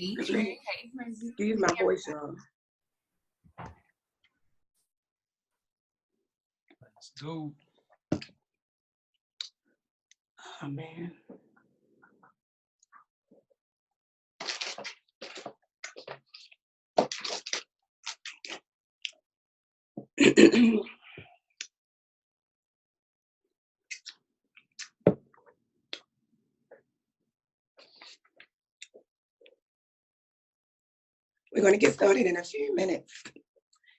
Adrian. Excuse my voice, y'all. Let's go. Oh, man. We're going to get started in a few minutes.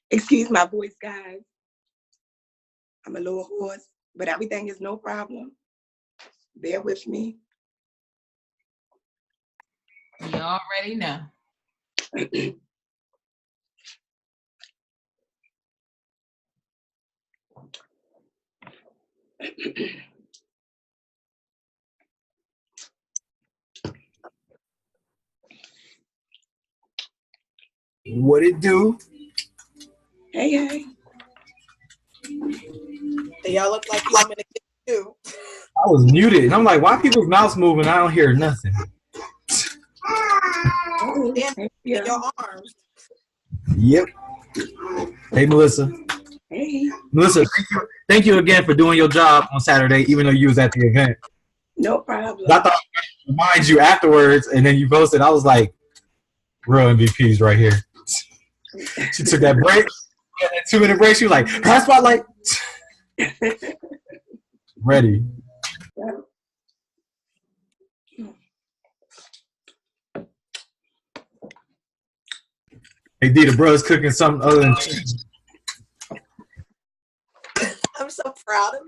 Excuse my voice, guys. I'm a little hoarse, but everything is no problem. Bear with me. You already know. What it do? Hey, hey. Y'all look like you want me to get you. I was muted, and I'm like, why people's mouths moving? I don't hear nothing. In your arms. Yep. Hey, Melissa. Hey. Melissa, thank you again for doing your job on Saturday, even though you was at the event. No problem. I thought I remind you afterwards, and then you posted. I was like, real MVPs right here. She took that break, that 2-minute break. She was like, pass spotlight. Ready. Hey, D, the bro's cooking something other than cheese. I'm so proud of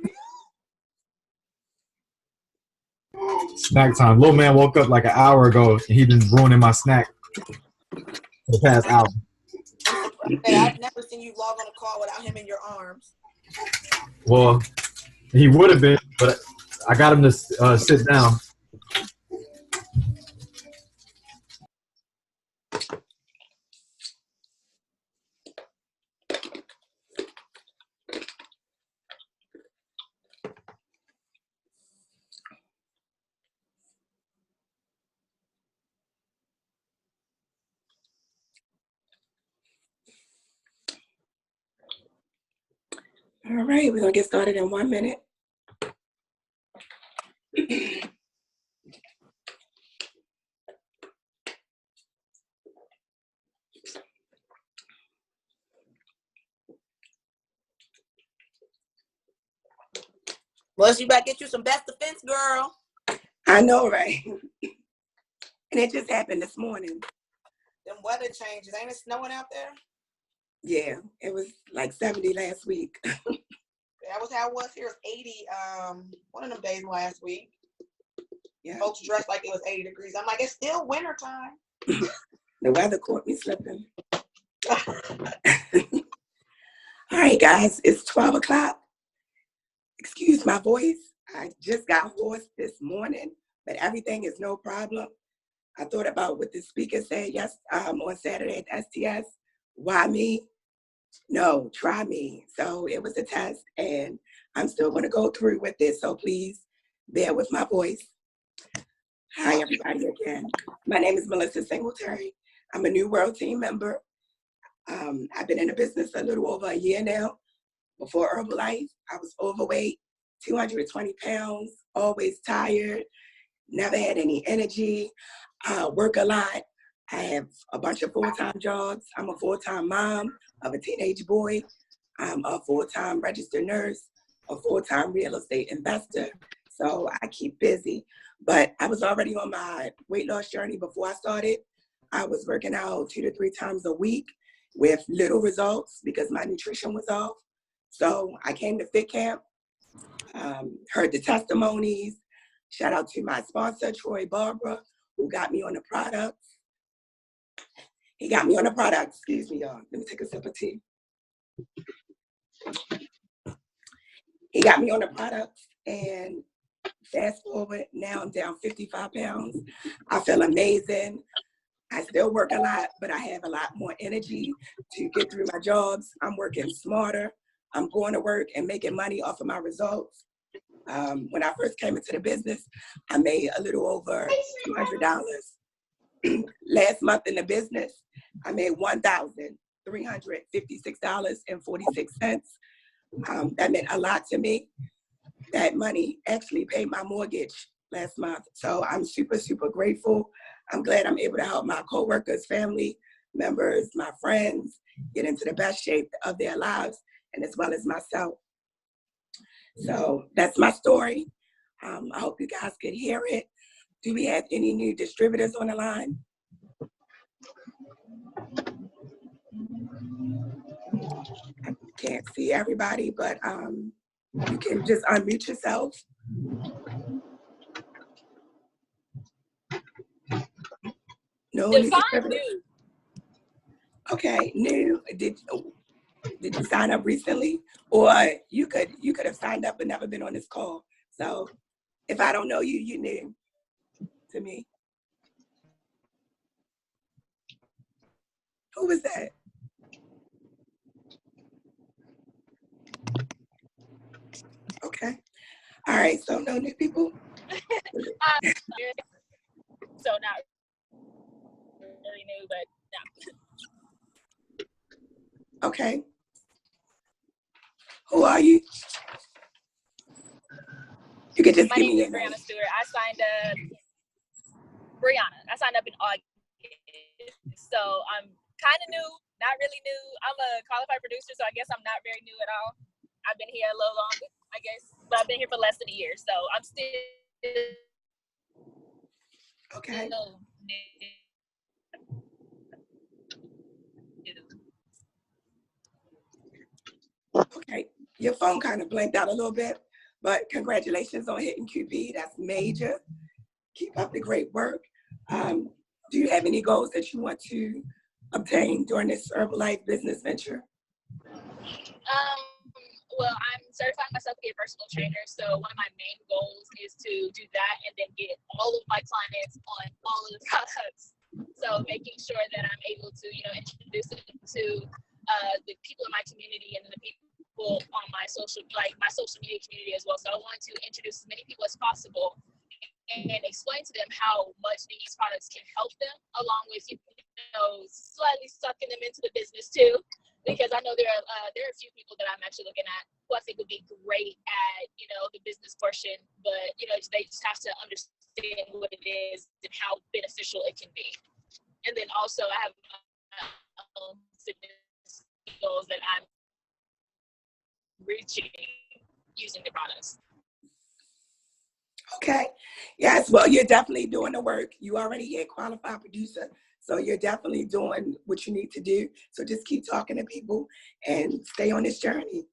you. Snack time. Little man woke up like an hour ago, and he been ruining my snack for the past hour. I've never seen you log on a call without him in your arms. Well, he would have been, but I got him to sit down. All right, we're going to get started in 1 minute. Melissa, you better get you some best defense, girl. I know, right? And it just happened this morning. Them weather changes. Ain't it snowing out there? Yeah, it was like 70 last week. That was how it was here. It was 80 one of them days last week. Yeah. Folks dressed like it was 80 degrees. I'm like, it's still winter time. The weather caught me slipping. All right, guys, it's 12 o'clock. Excuse my voice. I just got hoarse this morning, but everything is no problem. I thought about what the speaker said on Saturday at STS. Why me? No, try me. So it was a test, and I'm still going to go through with it. So please bear with my voice. Hi, everybody again. My name is Melissa Singletary. I'm a New World team member. I've been in the business a little over a year now. Before Herbalife, I was overweight, 220 pounds, always tired, never had any energy, work a lot. I have a bunch of full-time jobs. I'm a full-time mom of a teenage boy. I'm a full-time registered nurse, a full-time real estate investor. So I keep busy. But I was already on my weight loss journey before I started. I was working out 2 to 3 times a week with little results because my nutrition was off. So I came to Fit Camp, heard the testimonies. Shout out to my sponsor, Troy Barbara, who got me on the products. He got me on the products. Excuse me, y'all. Let me take a sip of tea. He got me on the products, and fast forward, now I'm down 55 pounds. I feel amazing. I still work a lot, but I have a lot more energy to get through my jobs. I'm working smarter. I'm going to work and making money off of my results. When I first came into the business, I made a little over $200. last month in the business, I made $1,356.46. That meant a lot to me. That money actually paid my mortgage last month. So I'm super, super grateful. I'm glad I'm able to help my coworkers, family members, my friends get into the best shape of their lives, and as well as myself. So that's my story. I hope you guys could hear it. Do we have any new distributors on the line? I can't see everybody, but you can just unmute yourself. No new distributors? Okay, new. Did you sign up recently? Or you could have signed up but never been on this call. So if I don't know you, you're new to me. Who was that? Okay. All right, so no new people? So not really new, but no. Okay. Who are you? You could just My give name me is your name. Brianna Stewart. I signed up in August. So I'm kind of new, not really new. I'm a qualified producer, so I guess I'm not very new at all. I've been here a little longer, I guess, but I've been here for less than a year, so I'm still Okay. new. Okay. Your phone kind of blanked out a little bit, but congratulations on hitting QP. That's major. Keep up the great work. Do you have any goals that you want to obtain during this Herbalife business venture? Well, I'm certifying myself to be a personal trainer, so one of my main goals is to do that and then get all of my clients on all of the products. So making sure that I'm able to, introduce them to the people in my community and the people on my social media community as well. So I want to introduce as many people as possible and explain to them how much these products can help them, along with slightly sucking them into the business too. Because I know there are a few people that I'm actually looking at who I think would be great at, the business portion, but, they just have to understand what it is and how beneficial it can be. And then also I have my own fitness goals that I'm reaching using the products. Okay. Yes, well, you're definitely doing the work. You already a qualified producer. So you're definitely doing what you need to do. So just keep talking to people and stay on this journey.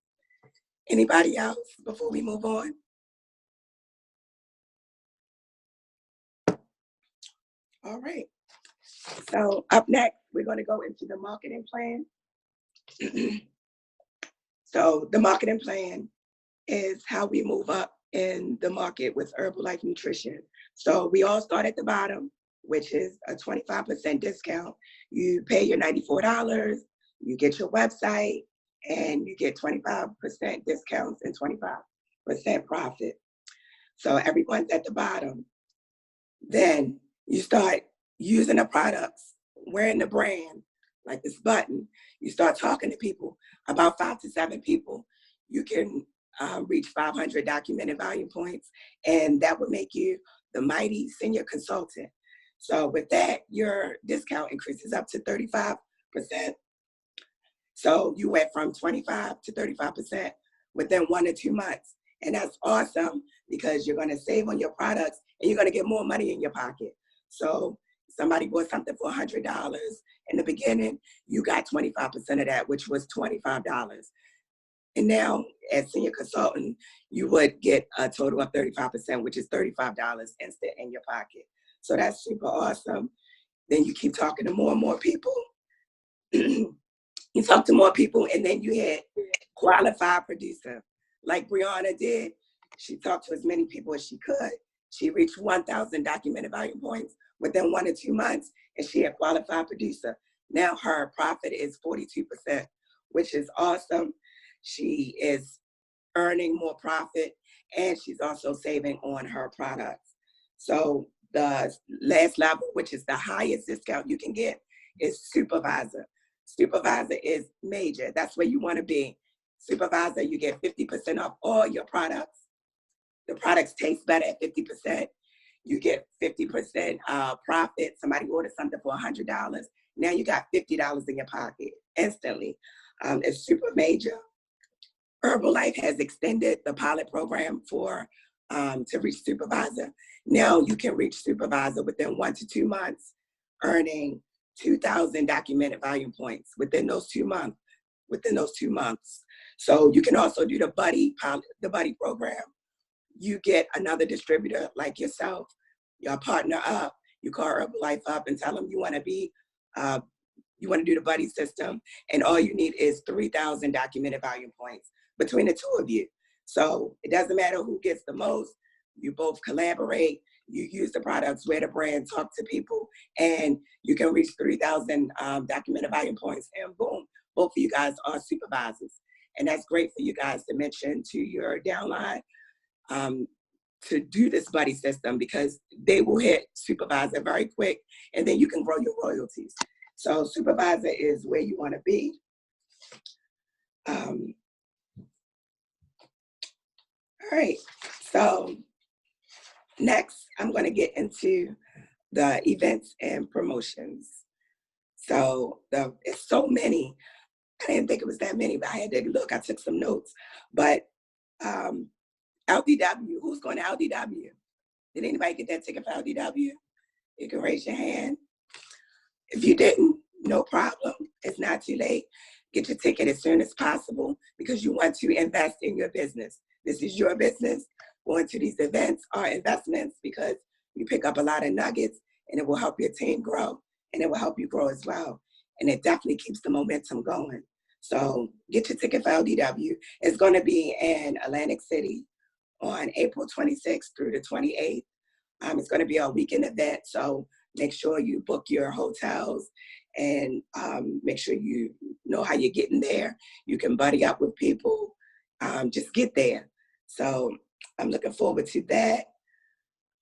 Anybody else before we move on? All right. So up next, we're going to go into the marketing plan. So the marketing plan is how we move up in the market with Herbalife Nutrition. So we all start at the bottom, which is a 25% discount. You pay your $94, you get your website, and you get 25% discounts and 25% profit. So everyone's at the bottom. Then you start using the products, wearing the brand, like this button. You start talking to people, about 5 to 7 people. You can reach 500 documented volume points, and that would make you the mighty senior consultant. So with that, your discount increases up to 35%. So you went from 25 to 35% within 1 or 2 months. And that's awesome because you're going to save on your products and you're going to get more money in your pocket. So somebody bought something for $100 in the beginning, you got 25% of that, which was $25. And now as senior consultant, you would get a total of 35%, which is $35 instant in your pocket. So that's super awesome. Then you keep talking to more and more people. You talk to more people, and then you had qualified producer. Like Brianna did, she talked to as many people as she could. She reached 1,000 documented volume points within 1 or 2 months, and she had qualified producer. Now her profit is 42%, which is awesome. She is earning more profit, and she's also saving on her products. So The last level, which is the highest discount you can get, is supervisor. Supervisor is major. That's where you want to be. Supervisor, you get 50% off all your products. The products taste better at 50%. You get 50% profit. Somebody orders something for $100. Now you got $50 in your pocket instantly. It's super major. Herbalife has extended the pilot program for to reach supervisor. Now you can reach supervisor within 1 to 2 months, earning 2,000 documented volume points within those 2 months. So you can also do the buddy program. You get another distributor like yourself, your partner up. You call Herbalife up and tell them you want to be, you want to do the buddy system, and all you need is 3,000 documented volume points between the two of you. So it doesn't matter who gets the most. You both collaborate. You use the products, wear the brand, talk to people, and you can reach 3,000 documented volume points, and boom, both of you guys are supervisors. And that's great for you guys to mention to your downline to do this buddy system, because they will hit supervisor very quick, and then you can grow your royalties. So supervisor is where you want to be. All right, so next I'm going to get into the events and promotions. So it's so many. I didn't think it was that many, but I had to look. I took some notes. But LDW, who's going to LDW? Did anybody get that ticket for LDW? You can raise your hand. If you didn't, no problem. It's not too late. Get your ticket as soon as possible, because you want to invest in your business. This is your business. Going to these events are investments, because you pick up a lot of nuggets, and it will help your team grow, and it will help you grow as well. And it definitely keeps the momentum going. So get your ticket for LDW. It's going to be in Atlantic City on April 26th through the 28th. It's going to be a weekend event, so make sure you book your hotels, and make sure you know how you're getting there. You can buddy up with people. Just get there. So I'm looking forward to that.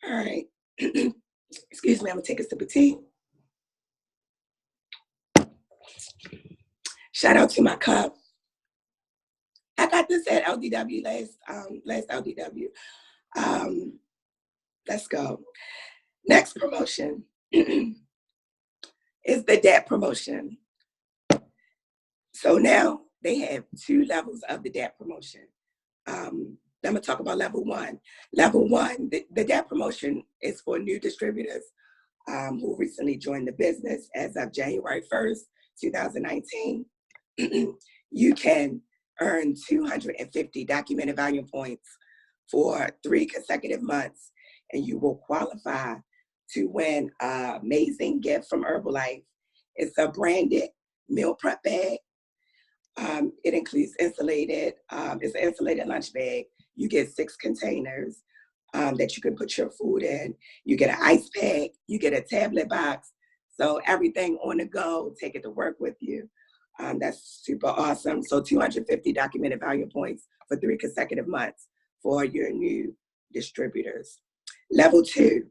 All right. Excuse me, I'm going to take a sip of tea. Shout out to my cup. I got this at LDW last LDW. Let's go. Next promotion is the DAP promotion. So now they have 2 levels of the DAP promotion. I'm gonna talk about level 1. Level 1, the DAP promotion is for new distributors who recently joined the business as of January 1st, 2019. You can earn 250 documented volume points for 3 consecutive months, and you will qualify to win an amazing gift from Herbalife. It's a branded meal prep bag. It includes it's an insulated lunch bag. You get 6 containers that you can put your food in. You get an ice pack. You get a tablet box. So everything on the go, take it to work with you. That's super awesome. So 250 documented volume points for 3 consecutive months for your new distributors. Level 2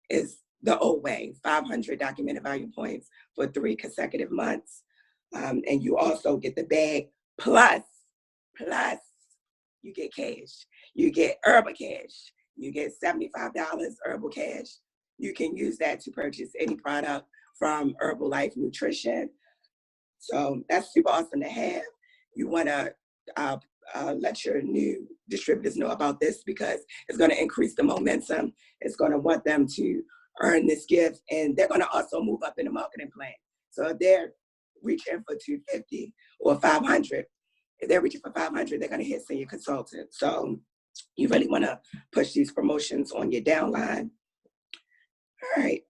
is the old way, 500 documented volume points for 3 consecutive months. And you also get the bag plus you get cash. You get Herbal Cash. You get $75 Herbal Cash. You can use that to purchase any product from Herbalife Nutrition. So that's super awesome to have. You want to let your new distributors know about this, because it's going to increase the momentum. It's going to want them to earn this gift, and they're going to also move up in the marketing plan. So if they're reaching for 250 or 500, if they're reaching for 500, they're going to hit senior consultant. So you really want to push these promotions on your downline. All right.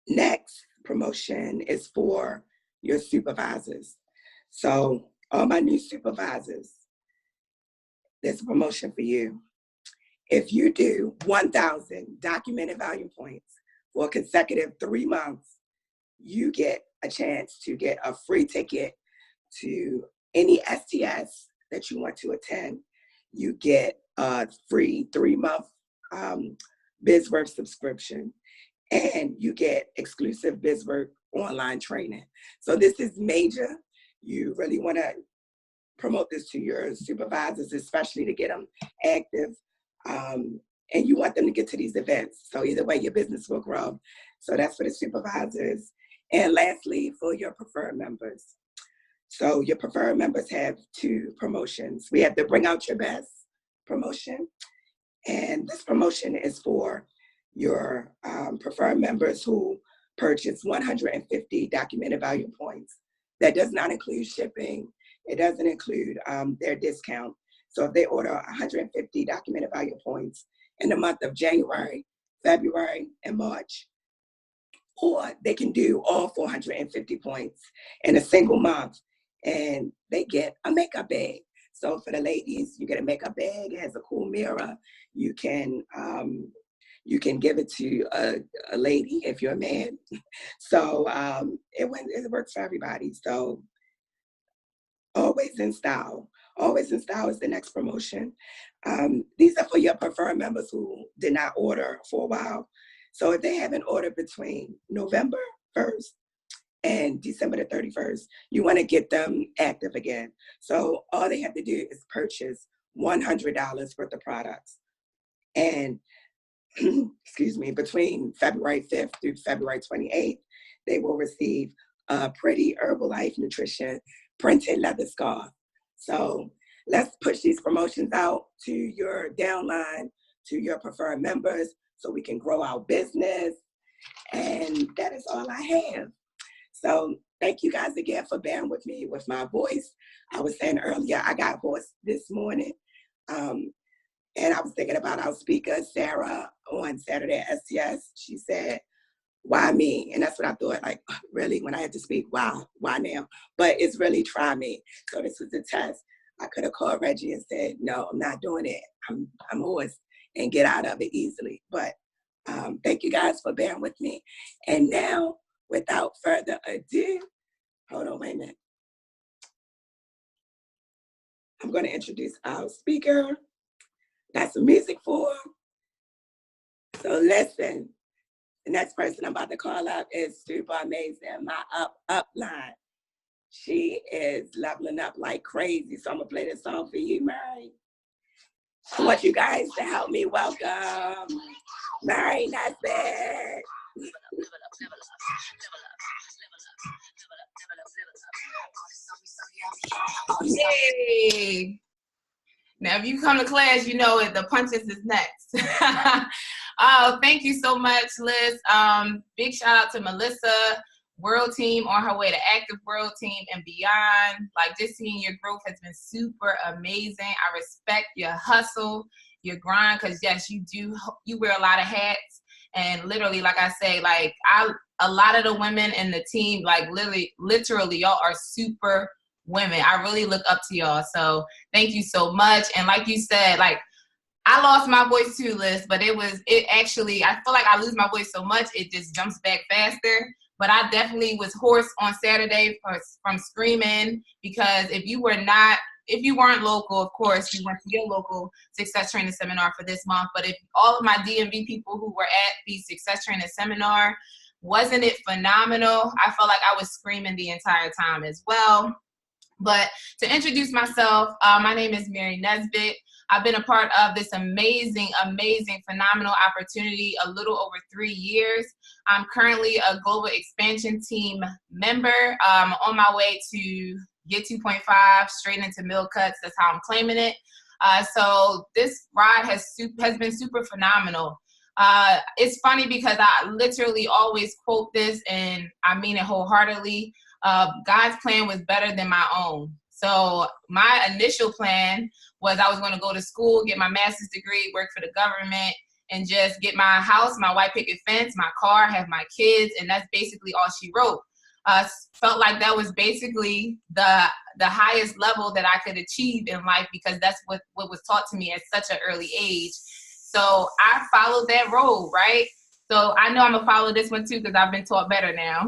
Next promotion is for your supervisors. So all my new supervisors, there's a promotion for you. If you do 1,000 documented volume points for a consecutive 3 months, you get a chance to get a free ticket to any STS that you want to attend. You get a free 3-month BizWork subscription, and you get exclusive BizWork online training. So this is major. You really want to promote this to your supervisors, especially to get them active. And you want them to get to these events. So either way, your business will grow. So that's for the supervisors. And lastly, for your preferred members. So your preferred members have 2 promotions. We have the Bring Out Your Best promotion. And this promotion is for your preferred members who purchase 150 documented value points. That does not include shipping. It doesn't include their discount. So if they order 150 documented value points in the month of January, February, and March, or they can do all 450 points in a single month, and they get a makeup bag. So for the ladies, you get a makeup bag. It has a cool mirror. You can give it to a lady if you're a man. So it works for everybody. So Always in Style. Always in Style is the next promotion. These are for your preferred members who did not order for a while. So if they haven't ordered between November 1st and December the 31st, you want to get them active again. So all they have to do is purchase $100 worth of products. And excuse me, between February 5th through February 28th, they will receive a Pretty Herbalife Nutrition printed leather scarf. So let's push these promotions out to your downline, to your preferred members, so we can grow our business. And that is all I have. So thank you guys again for bearing with me with my voice. I was saying earlier, I got hoarse this morning. And I was thinking about our speaker, Sarah, on Saturday at STS. She said, why me? And that's what I thought, like, really, when I had to speak, wow, why now? But it's really try me. So this was a test. I could have called Reggie and said, no, I'm not doing it. I'm hoarse, and get out of it easily. But thank you guys for bearing with me. And now, without further ado, hold on, wait a minute. I'm going to introduce our speaker. Got some music for him. So listen, the next person I'm about to call up is super amazing, my upline. She is leveling up like crazy. So I'm gonna play this song for you, Mary. I want you guys to help me welcome Mary Nesbitt. Yay! Now, if you come to class, you know it. The punches is next. Oh, thank you so much, Liz. Big shout out to Melissa, World Team, on her way to Active World Team and beyond. Like, just seeing your growth has been super amazing. I respect your hustle, your grind, because yes, you wear a lot of hats. And literally, like I say, like a lot of the women in the team, like literally, y'all are super women. I really look up to y'all. So thank you so much. And like you said, like, I lost my voice too, Liz, but it actually, I feel like I lose my voice so much, it just jumps back faster. But I definitely was hoarse on Saturday from screaming, because if you weren't local, of course, you went to your local success training seminar for this month. But if all of my DMV people who were at the success training seminar, wasn't it phenomenal? I felt like I was screaming the entire time as well. But to introduce myself, my name is Mary Nesbitt. I've been a part of this amazing, phenomenal opportunity a little over 3 years. I'm currently a global expansion team member. On my way to get 2.5 straight into meal cuts. That's how I'm claiming it. So this ride has been super phenomenal. It's funny because I literally always quote this, and I mean it wholeheartedly. God's plan was better than my own. So my initial plan was I was going to go to school, get my master's degree, work for the government, and just get my house, my white picket fence, my car, have my kids, and that's basically all she wrote. Felt like that was basically the highest level that I could achieve in life, because that's what was taught to me at such an early age. So I followed that road, right? So I know I'm going to follow this one too, because I've been taught better now.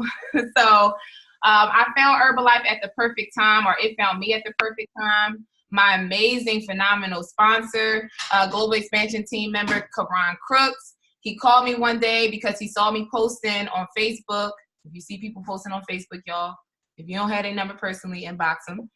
So I found Herbalife at the perfect time, or it found me at the perfect time. My amazing, phenomenal sponsor, global expansion team member, Karan Crooks. He called me one day because he saw me posting on Facebook. If you see people posting on Facebook, y'all, if you don't have their number personally, inbox them.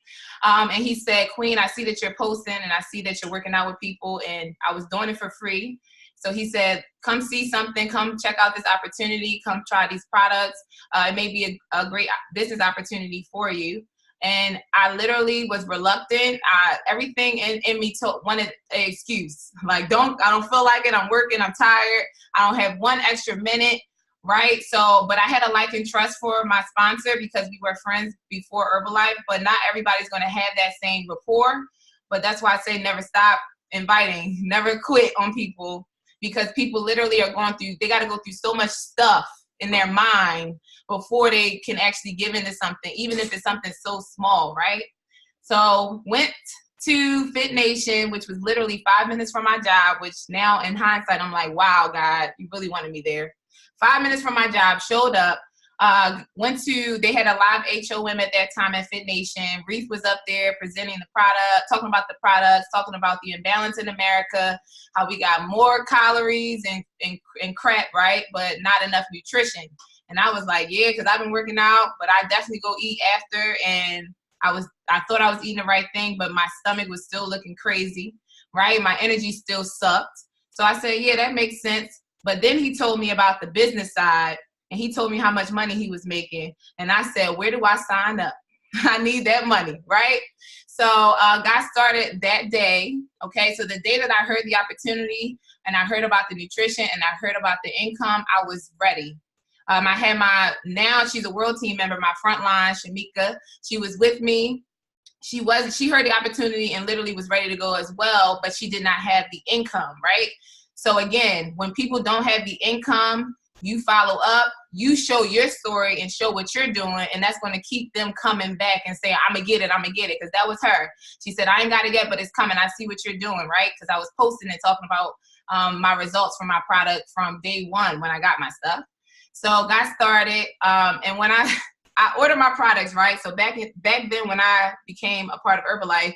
And he said, Queen, I see that you're posting and I see that you're working out with people, and I was doing it for free. So he said, come see something, come check out this opportunity, come try these products. It may be a great business opportunity for you. And I literally was reluctant. Everything in me wanted an excuse. Like, I don't feel like it. I'm working, I'm tired. I don't have one extra minute, right? So, but I had a like and trust for my sponsor because we were friends before Herbalife, but not everybody's going to have that same rapport. But that's why I say never stop inviting, never quit on people, because people literally are they got to go through so much stuff in their mind before they can actually give into something, even if it's something so small, right? So went to Fit Nation, which was literally 5 minutes from my job, which now in hindsight, I'm like, wow, God, you really wanted me there. 5 minutes from my job, showed up, they had a live HOM at that time at Fit Nation. Reef was up there presenting the product, talking about the products, talking about the imbalance in America, how we got more calories and crap, right? But not enough nutrition. And I was like, yeah, because I've been working out, but I definitely go eat after. And I thought I was eating the right thing, but my stomach was still looking crazy, right? My energy still sucked. So I said, yeah, that makes sense. But then he told me about the business side, and he told me how much money he was making. And I said, where do I sign up? I need that money, right? So got started that day, okay? So the day that I heard the opportunity and I heard about the nutrition and I heard about the income, I was ready. I had now she's a world team member, my frontline, Shamika. She was with me. She heard the opportunity and literally was ready to go as well, but she did not have the income, right? So again, when people don't have the income, you follow up, you show your story and show what you're doing, and that's going to keep them coming back and saying, I'm going to get it, because that was her. She said, I ain't got it yet, but it's coming. I see what you're doing, right? Because I was posting and talking about my results from my product from day one when I got my stuff. So got started, and when I ordered my products, right? So back then when I became a part of Herbalife,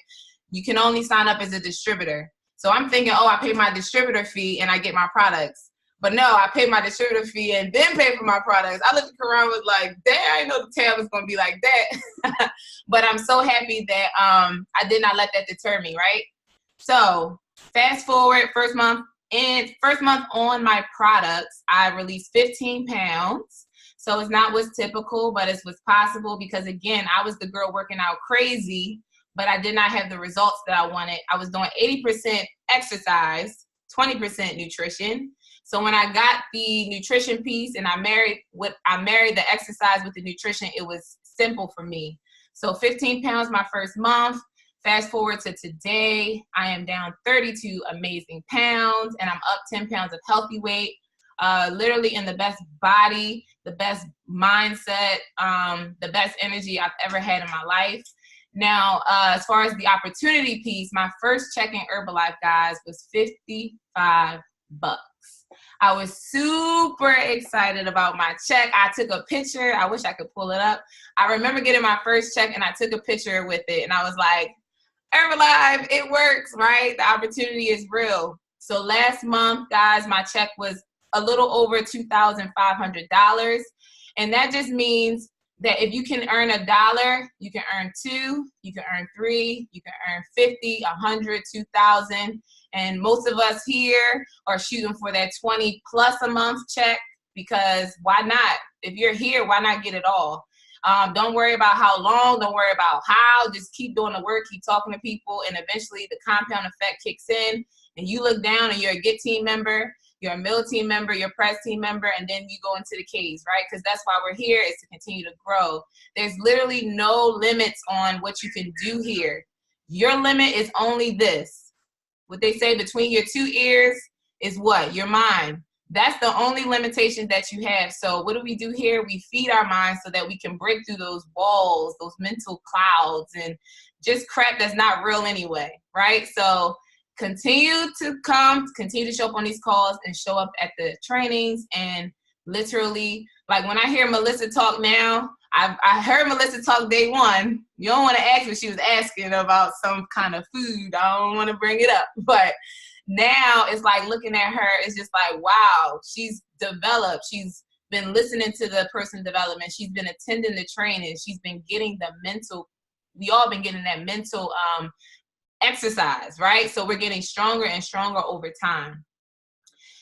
you can only sign up as a distributor. So I'm thinking, I pay my distributor fee and I get my products. But no, I paid my distributor fee and then paid for my products. I looked around was like, dang, I didn't know the tab was going to be like that. But I'm so happy that I did not let that deter me, right? So fast forward, first month on my products, I released 15 pounds. So it's not what's typical, but it's what's possible because, again, I was the girl working out crazy, but I did not have the results that I wanted. I was doing 80% exercise, 20% nutrition. So when I got the nutrition piece and I married the exercise with the nutrition, it was simple for me. So 15 pounds my first month. Fast forward to today, I am down 32 amazing pounds and I'm up 10 pounds of healthy weight. Literally in the best body, the best mindset, the best energy I've ever had in my life. Now, as far as the opportunity piece, my first check in Herbalife, guys, was $55. I was super excited about my check. I took a picture. I wish I could pull it up. I remember getting my first check and I took a picture with it. And I was like, Herbalife, it works, right? The opportunity is real. So last month, guys, my check was a little over $2,500. And that just means that if you can earn $1, you can earn $2, you can earn $3, you can earn $50, $100, $2,000. And most of us here are shooting for that 20 plus a month check because why not? If you're here, why not get it all? Don't worry about how long, don't worry about how, just keep doing the work, keep talking to people, and eventually the compound effect kicks in and you look down and you're a Get team member, you're a Mill team member, you're a Press team member, and then you go into the K's, right? Because that's why we're here, is to continue to grow. There's literally no limits on what you can do here. Your limit is only this. What they say between your two ears is what? Your mind. That's the only limitation that you have. So what do we do here? We feed our minds so that we can break through those walls, those mental clouds, and just crap that's not real anyway, right? So continue to show up on these calls and show up at the trainings. And literally, like when I hear Melissa talk now, I heard Melissa talk day one. You don't want to ask what she was asking about some kind of food. I don't want to bring it up. But now it's like looking at her, it's just like, wow, she's developed. She's been listening to the person development. She's been attending the training. She's been getting the mental, we all been getting that mental exercise, right? So we're getting stronger and stronger over time.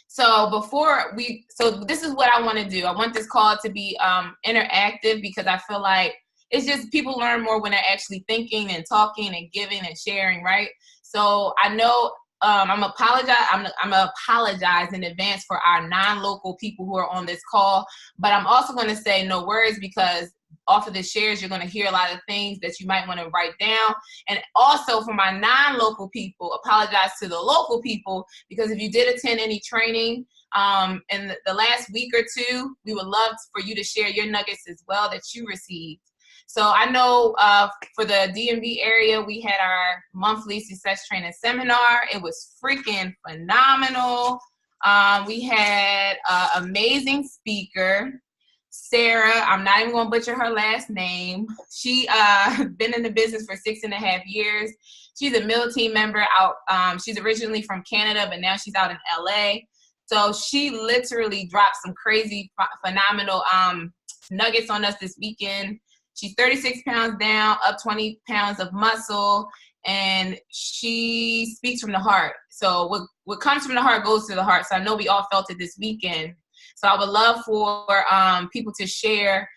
So this is what I want to do. I want this call to be interactive, because I feel like it's just people learn more when they're actually thinking and talking and giving and sharing, right? So I know I'm apologize in advance for our non-local people who are on this call, but I'm also going to say no worries, because off of the shares, you're going to hear a lot of things that you might want to write down. And also for my non-local people, apologize to the local people, because if you did attend any training in the last week or two, we would love for you to share your nuggets as well that you received. So I know for the DMV area, we had our monthly success training seminar. It was freaking phenomenal. We had an amazing speaker, Sarah. I'm not even going to butcher her last name. She been in the business for 6.5 years. She's a Mill team member out. She's originally from Canada, but now she's out in LA. So she literally dropped some crazy, phenomenal nuggets on us this weekend. She's 36 pounds down, up 20 pounds of muscle, and she speaks from the heart. So what comes from the heart goes to the heart. So I know we all felt it this weekend. So I would love for people to share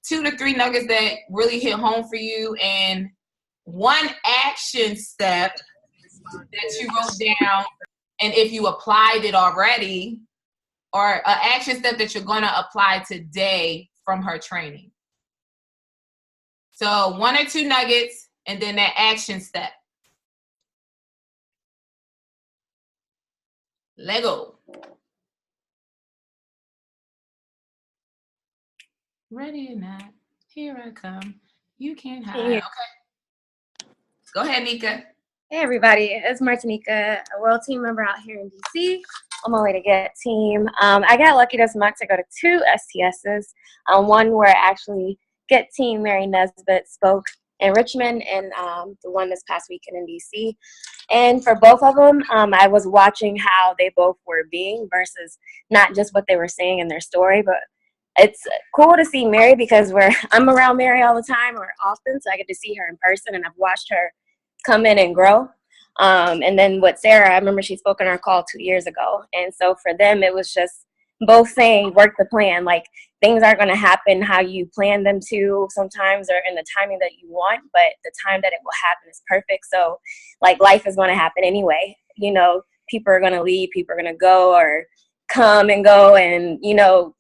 2 to 3 nuggets that really hit home for you, and one action step that you wrote down, and if you applied it already, or an action step that you're going to apply today from her training. So 1 or 2 nuggets, and then that action step. Lego. Ready or not, here I come. You can't hide. Yeah. Okay. Go ahead, Nika. Hey everybody, it's Martinika, a world team member out here in DC. On my way to Get Team. I got lucky this month to go to 2 STSs. One where actually Get Team Mary Nesbitt spoke in Richmond, and the one this past weekend in DC. And for both of them, I was watching how they both were being versus not just what they were saying in their story, but it's cool to see Mary because I'm around Mary all the time or often, so I get to see her in person, and I've watched her come in and grow. And then with Sarah, I remember she spoke on our call 2 years ago. And so for them, it was just both saying, work the plan. Like, things aren't going to happen how you plan them to sometimes, or in the timing that you want, but the time that it will happen is perfect. So, like, life is going to happen anyway. You know, people are going to leave, people are going to go or come and go, and, you know,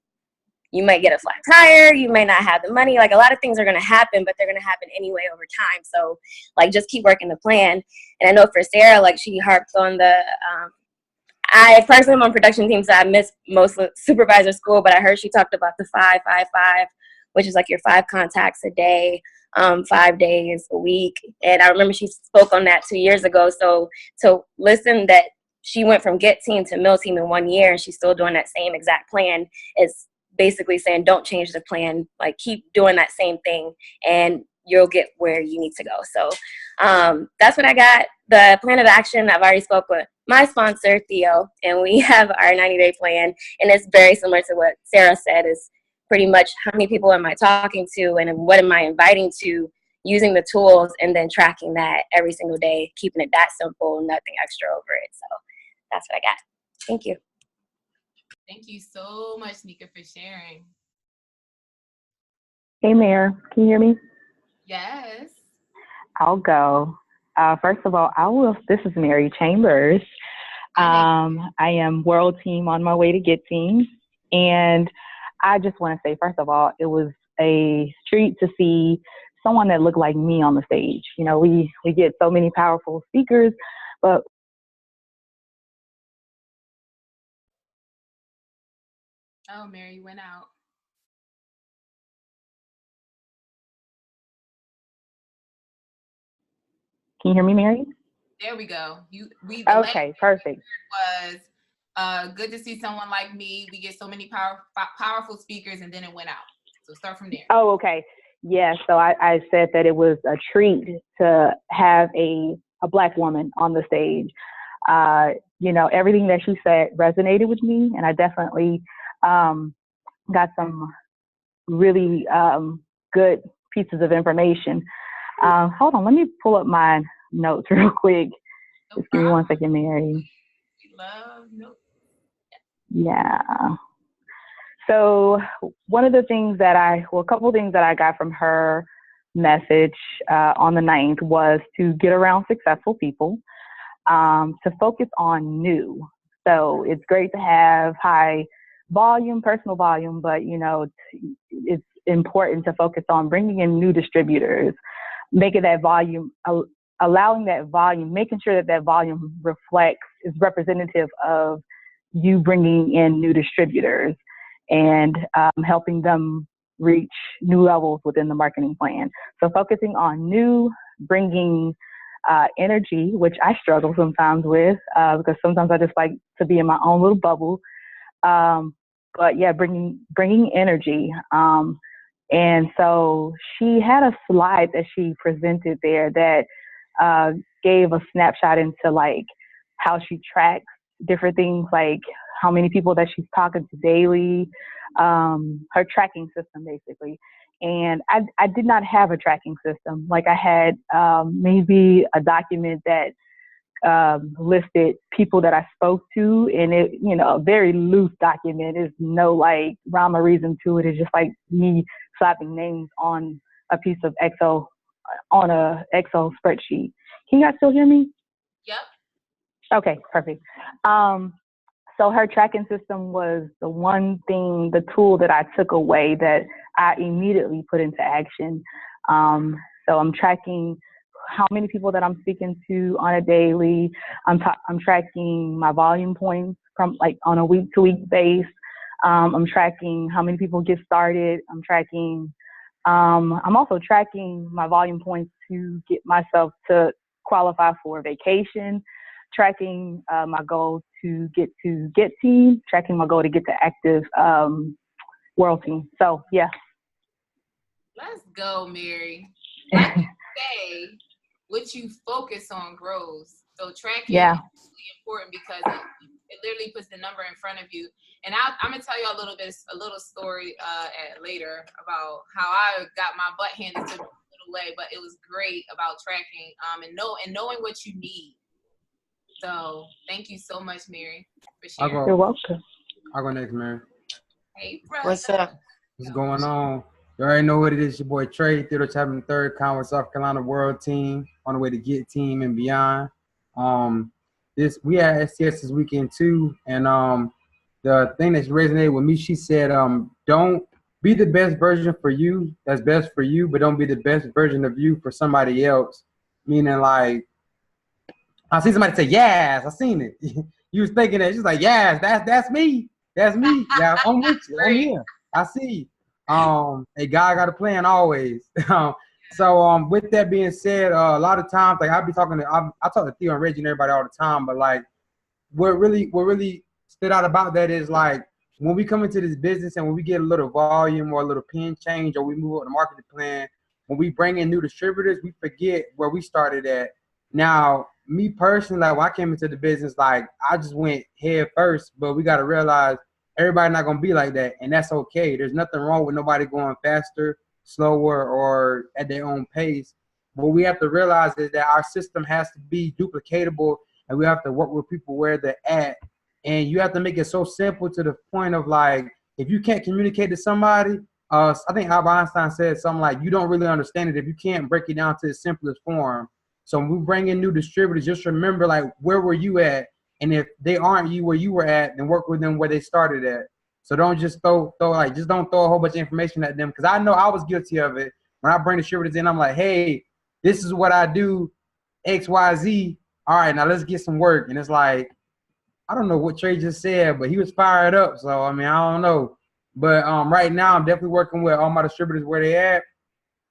you might get a flat tire, you may not have the money. Like, a lot of things are going to happen, but they're going to happen anyway over time. So, like, just keep working the plan. And I know for Sarah, like, she harped on the, I personally am on production team, so I miss most of supervisor school, but I heard she talked about the 5-5-5, which is like your 5 contacts a day, 5 days a week. And I remember she spoke on that 2 years ago. So to listen that she went from Get Team to Mill Team in 1 year, and she's still doing that same exact plan, is basically saying don't change the plan, like keep doing that same thing and you'll get where you need to go. So that's what I got. The plan of action, I've already spoke with my sponsor, Theo, and we have our 90-day plan, and it's very similar to what Sarah said, is pretty much how many people am I talking to and what am I inviting to, using the tools and then tracking that every single day, keeping it that simple, nothing extra over it. So that's what I got. Thank you. Thank you so much, Nika, for sharing. Hey, Mayor, can you hear me? Yes. I'll go. First of all, this is Mary Chambers. I am World Team on my way to Get Team. And I just want to say, first of all, it was a treat to see someone that looked like me on the stage. You know, we get so many powerful speakers, but Oh, Mary, you went out. Can you hear me, Mary? There we go. Okay, perfect. Was good to see someone like me. We get so many powerful speakers, and then it went out. So start from there. Oh, okay. Yeah, so I said that it was a treat to have a Black woman on the stage. Everything that she said resonated with me, and I definitely got some really good pieces of information. Hold on, let me pull up my notes real quick. Just give me 1 second, Mary. Love notes. Yeah. So one of the things a couple things that I got from her message on the 9th was to get around successful people, to focus on new. So it's great to have high volume, personal volume, but it's important to focus on bringing in new distributors, making that volume, allowing that volume, making sure that volume is representative of you bringing in new distributors and helping them reach new levels within the marketing plan. So focusing on new, bringing energy, which I struggle sometimes with because sometimes I just like to be in my own little bubble. But yeah, bringing energy. And so she had a slide that she presented there that gave a snapshot into like how she tracks different things, like how many people that she's talking to daily, her tracking system basically. And I did not have a tracking system. Like I had maybe a document that listed people that I spoke to, and it, a very loose document. There's no like rhyme or reason to it. It's just like me slapping names on a piece of Excel, on a Excel spreadsheet. Can you guys still hear me? Yep. Okay, perfect. So her tracking system was the tool that I took away that I immediately put into action. So I'm tracking how many people that I'm speaking to on a daily. I'm tracking my volume points from like on a week-to-week base. I'm tracking how many people get started. I'm also tracking my volume points to get myself to qualify for vacation, tracking my goal to get team, tracking my goal to get to active world team. So yeah. Let's go, Mary. Like you say, what you focus on grows. So tracking is really important because it literally puts the number in front of you. And I'm gonna tell you a little story later about how I got my butt handed to me a little way, but it was great about tracking and knowing what you need. So thank you so much, Mary, for sharing. You're welcome. I'll go next, Mary. Hey, brother. What's up? What's going on? You already know what it is. Your boy Trey, Theodore Chapman III, Conway, South Carolina World Team, on the way to Get Team and beyond. We had STS this weekend too, and the thing that resonated with me, she said, don't be the best version for you that's best for you, but don't be the best version of you for somebody else. Meaning like, I see somebody say, yes, I seen it. You was thinking that, she's like, yes, that's me. That's me. Yeah, I'm with you. I'm here. I see. Hey, God got a plan always. So with that being said, a lot of times, like I talk to Theo and Reggie and everybody all the time, but like what really stood out about that is like when we come into this business and when we get a little volume or a little pin change or we move up the marketing plan, when we bring in new distributors, we forget where we started at. Now, me personally, like when I came into the business, like I just went head first, but we got to realize everybody not going to be like that, and that's okay. There's nothing wrong with nobody going faster, slower, or at their own pace. What we have to realize is that our system has to be duplicatable, and we have to work with people where they're at. And you have to make it so simple to the point of like, if you can't communicate to somebody, I think Albert Einstein said something like, you don't really understand it if you can't break it down to its simplest form. So when we bring in new distributors, just remember like, where were you at? And if they aren't you where you were at, then work with them where they started at. So don't just don't throw a whole bunch of information at them. Because I know I was guilty of it. When I bring distributors in, I'm like, hey, this is what I do, X, Y, Z. All right, now let's get some work. And it's like, I don't know what Trey just said, but he was fired up. So, I mean, I don't know. But right now, I'm definitely working with all my distributors where they at.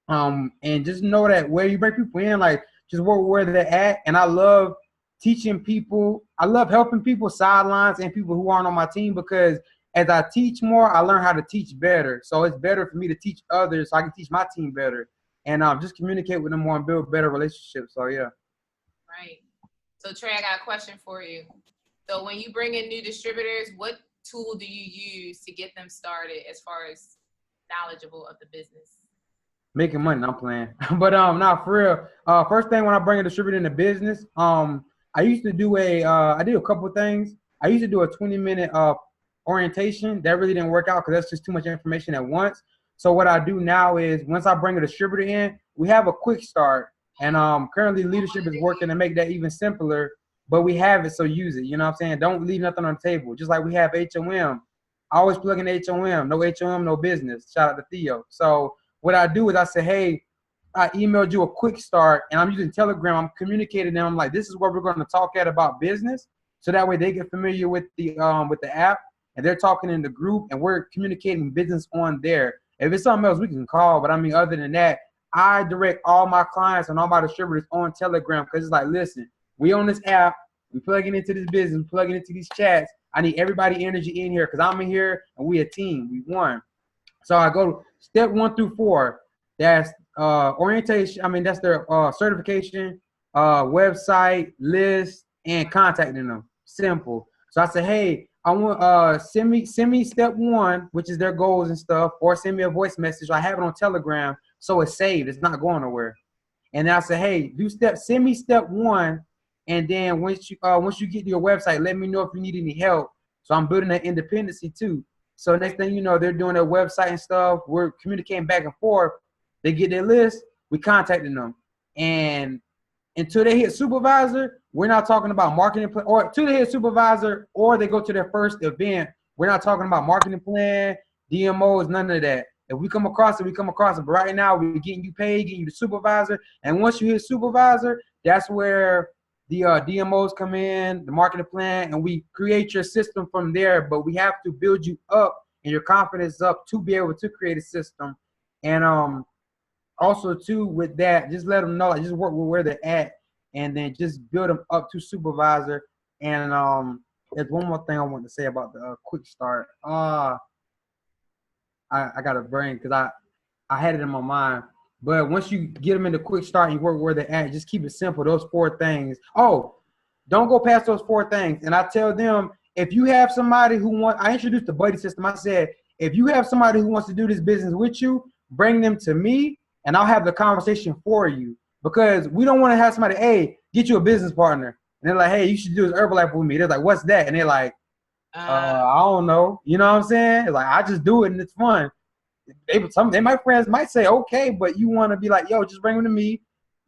And just know that where you bring people in, like, just work where they're at. And I love teaching people. I love helping people sidelines and people who aren't on my team, because as I teach more, I learn how to teach better. So it's better for me to teach others so I can teach my team better. And just communicate with them more and build better relationships. So, yeah. Right. So Trey, I got a question for you. So when you bring in new distributors, what tool do you use to get them started as far as knowledgeable of the business? Making money, I'm playing. But not for real. First thing when I bring a distributor into business, I used to do I did a couple of things. I used to do a 20-minute orientation. That really didn't work out because that's just too much information at once. So what I do now is once I bring a distributor in, we have a quick start. And currently leadership is working to make that even simpler, but we have it, so use it. You know what I'm saying? Don't leave nothing on the table. Just like we have HOM. I always plug in HOM. No HOM, no business. Shout out to Theo. So what I do is I say, hey, I emailed you a quick start, and I'm using Telegram. I'm communicating them. I'm like, this is what we're going to talk at about business. So that way they get familiar with the app, and they're talking in the group, and we're communicating business on there. If it's something else, we can call. But I mean, other than that, I direct all my clients and all my distributors on Telegram because it's like, listen, we on this app, we plugging into this business, we plugging into these chats. I need everybody energy in here because I'm in here and we a team. We won. So I go step 1 through 4. That's orientation. I mean, that's their certification, website, list, and contacting them. Simple. So I say, hey, I want send me step 1, which is their goals and stuff, or send me a voice message. I have it on Telegram. So it's saved. It's not going nowhere. And then I say, hey, send me step 1. And then once you get to your website, let me know if you need any help. So I'm building that independency too. So next thing you know, they're doing their website and stuff. We're communicating back and forth. They get their list. We contacting them. And until they hit supervisor, we're not talking about marketing plan. Or until they hit supervisor or they go to their first event, we're not talking about marketing plan, DMOs, none of that. If we come across it, we come across it. But right now, we're getting you paid, getting you the supervisor. And once you hit supervisor, that's where the DMOs come in, the marketing plan, and we create your system from there. But we have to build you up and your confidence up to be able to create a system. And also, too, with that, just let them know, just work with where they're at, and then just build them up to supervisor. And there's one more thing I want to say about the quick start. I got a brain because I had it in my mind. But once you get them in the quick start and you work where they're at, just keep it simple. Those 4 things. Oh, don't go past those 4 things. And I tell them, if you have somebody I introduced the buddy system. I said, if you have somebody who wants to do this business with you, bring them to me and I'll have the conversation for you. Because we don't want to have somebody, hey, get you a business partner. And they're like, hey, you should do this Herbalife with me. They're like, what's that? And they're like, I don't know. You know what I'm saying? It's like, I just do it and it's fun. My friends might say, okay, but you want to be like, yo, just bring them to me.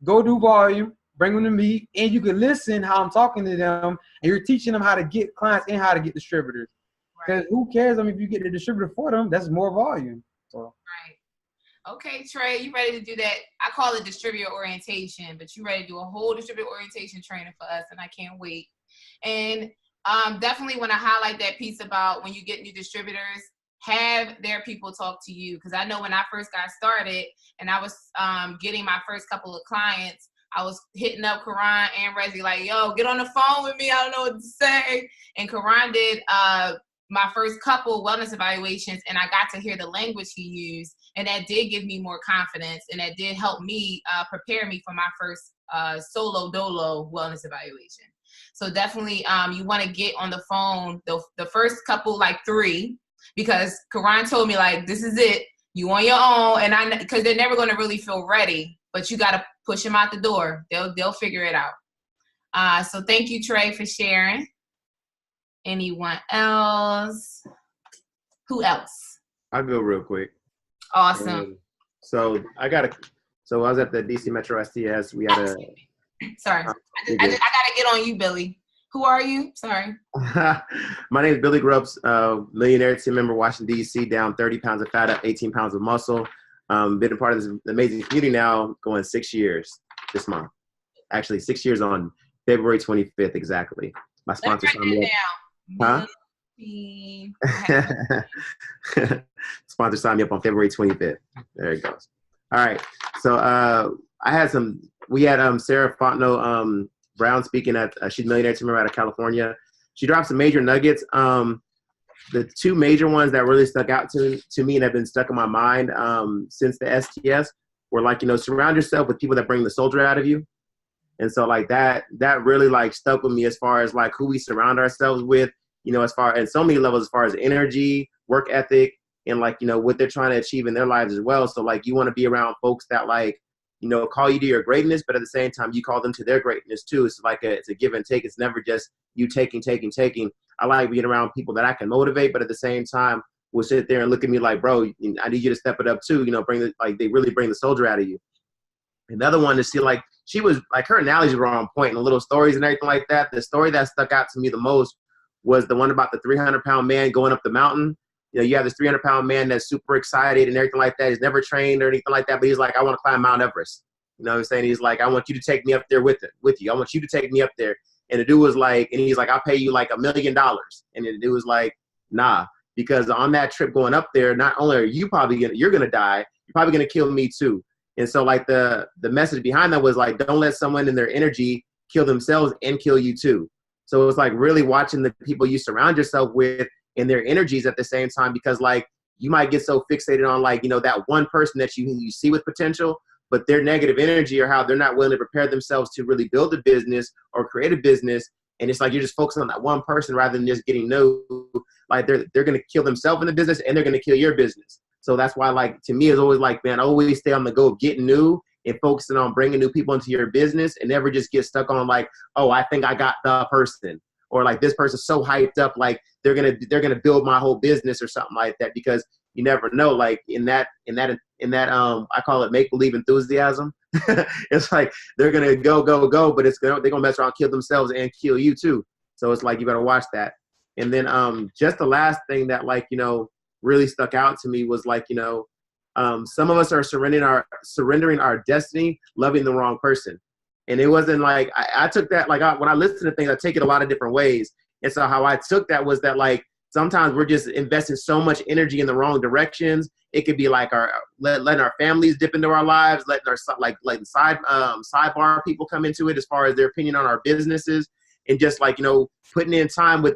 Go do volume. Bring them to me. And you can listen how I'm talking to them. And you're teaching them how to get clients and how to get distributors. Because who cares? I mean, if you get a distributor for them, that's more volume. So. Right. Okay, Trey, you ready to do that? I call it distributor orientation, but you ready to do a whole distributor orientation training for us, and I can't wait. And definitely want to highlight that piece about when you get new distributors, have their people talk to you. Because I know when I first got started and I was getting my first couple of clients, I was hitting up Karan and Rezi like, yo, get on the phone with me. I don't know what to say. And Karan did my first couple wellness evaluations, and I got to hear the language he used. And that did give me more confidence, and that did help me prepare me for my first solo dolo wellness evaluation. So definitely you want to get on the phone the first couple, like 3, because Karan told me, like, this is it. You on your own, and because they're never going to really feel ready, but you got to push them out the door. They'll figure it out. So thank you, Trey, for sharing. Anyone else? Who else? I'll go real quick. Awesome. So I was at the DC Metro STS. We had Sorry. I got to get on you, Billy. Who are you? Sorry. My name is Billy Grubbs, millionaire team member, Washington, D.C., down 30 pounds of fat, up 18 pounds of muscle. Been a part of this amazing community now, going 6 years this month. Actually, 6 years on February 25th, exactly. My sponsor signed me up. Sponsor signed me up on February 25th. There it goes. All right. So we had Sarah Fontenot Brown speaking at, she's a millionaire team member out of California. She dropped some major nuggets. The 2 major ones that really stuck out to me and have been stuck in my mind since the STS were, like, surround yourself with people that bring the soldier out of you. And so like that really like stuck with me as far as like who we surround ourselves with, you know, as far as so many levels, as far as energy, work ethic, and like, you know, what they're trying to achieve in their lives as well. So like you want to be around folks that like, you know, call you to your greatness, but at the same time you call them to their greatness too. It's like it's a give and take. It's never just you taking. I like being around people that I can motivate, but at the same time will sit there and look at me like, bro, I need you to step it up too. You know, they really bring the soldier out of you. Another one to see, like, she was like, her analogies were on point and the little stories and everything like that. The story that stuck out to me the most was the one about the 300-pound man going up the mountain. You know, you have this 300-pound man that's super excited and everything like that. He's never trained or anything like that, but he's like, I want to climb Mount Everest. You know what I'm saying? He's like, I want you to take me up there with you. I want you to take me up there. And the dude was like, and he's like, I'll pay you like $1 million. And the dude was like, nah, because on that trip going up there, not only are you you're going to die, you're probably going to kill me too. And so like the message behind that was like, don't let someone in their energy kill themselves and kill you too. So it was like really watching the people you surround yourself with and their energies at the same time, because like you might get so fixated on like, you know, that one person that you see with potential, but their negative energy or how they're not willing to prepare themselves to really build a business or create a business. And it's like you're just focusing on that one person rather than just getting like they're going to kill themselves in the business and they're going to kill your business. So that's why, like, to me, it's always like, man, always stay on the go of getting new and focusing on bringing new people into your business and never just get stuck on like, oh, I think I got the person, or like this person's so hyped up, like they're going to build my whole business or something like that, because you never know, like in that I call it make-believe enthusiasm. It's like they're going to go, but they're going to mess around, kill themselves and kill you too. So it's like, you better watch that. And then just the last thing that, like, you know, really stuck out to me was like, you know, some of us are surrendering our destiny, loving the wrong person. And it wasn't like, I took that, like when I listen to things, I take it a lot of different ways. And so how I took that was that, like, sometimes we're just investing so much energy in the wrong directions. It could be like letting our families dip into our lives, letting our sidebar people come into it as far as their opinion on our businesses, and just like, you know, putting in time with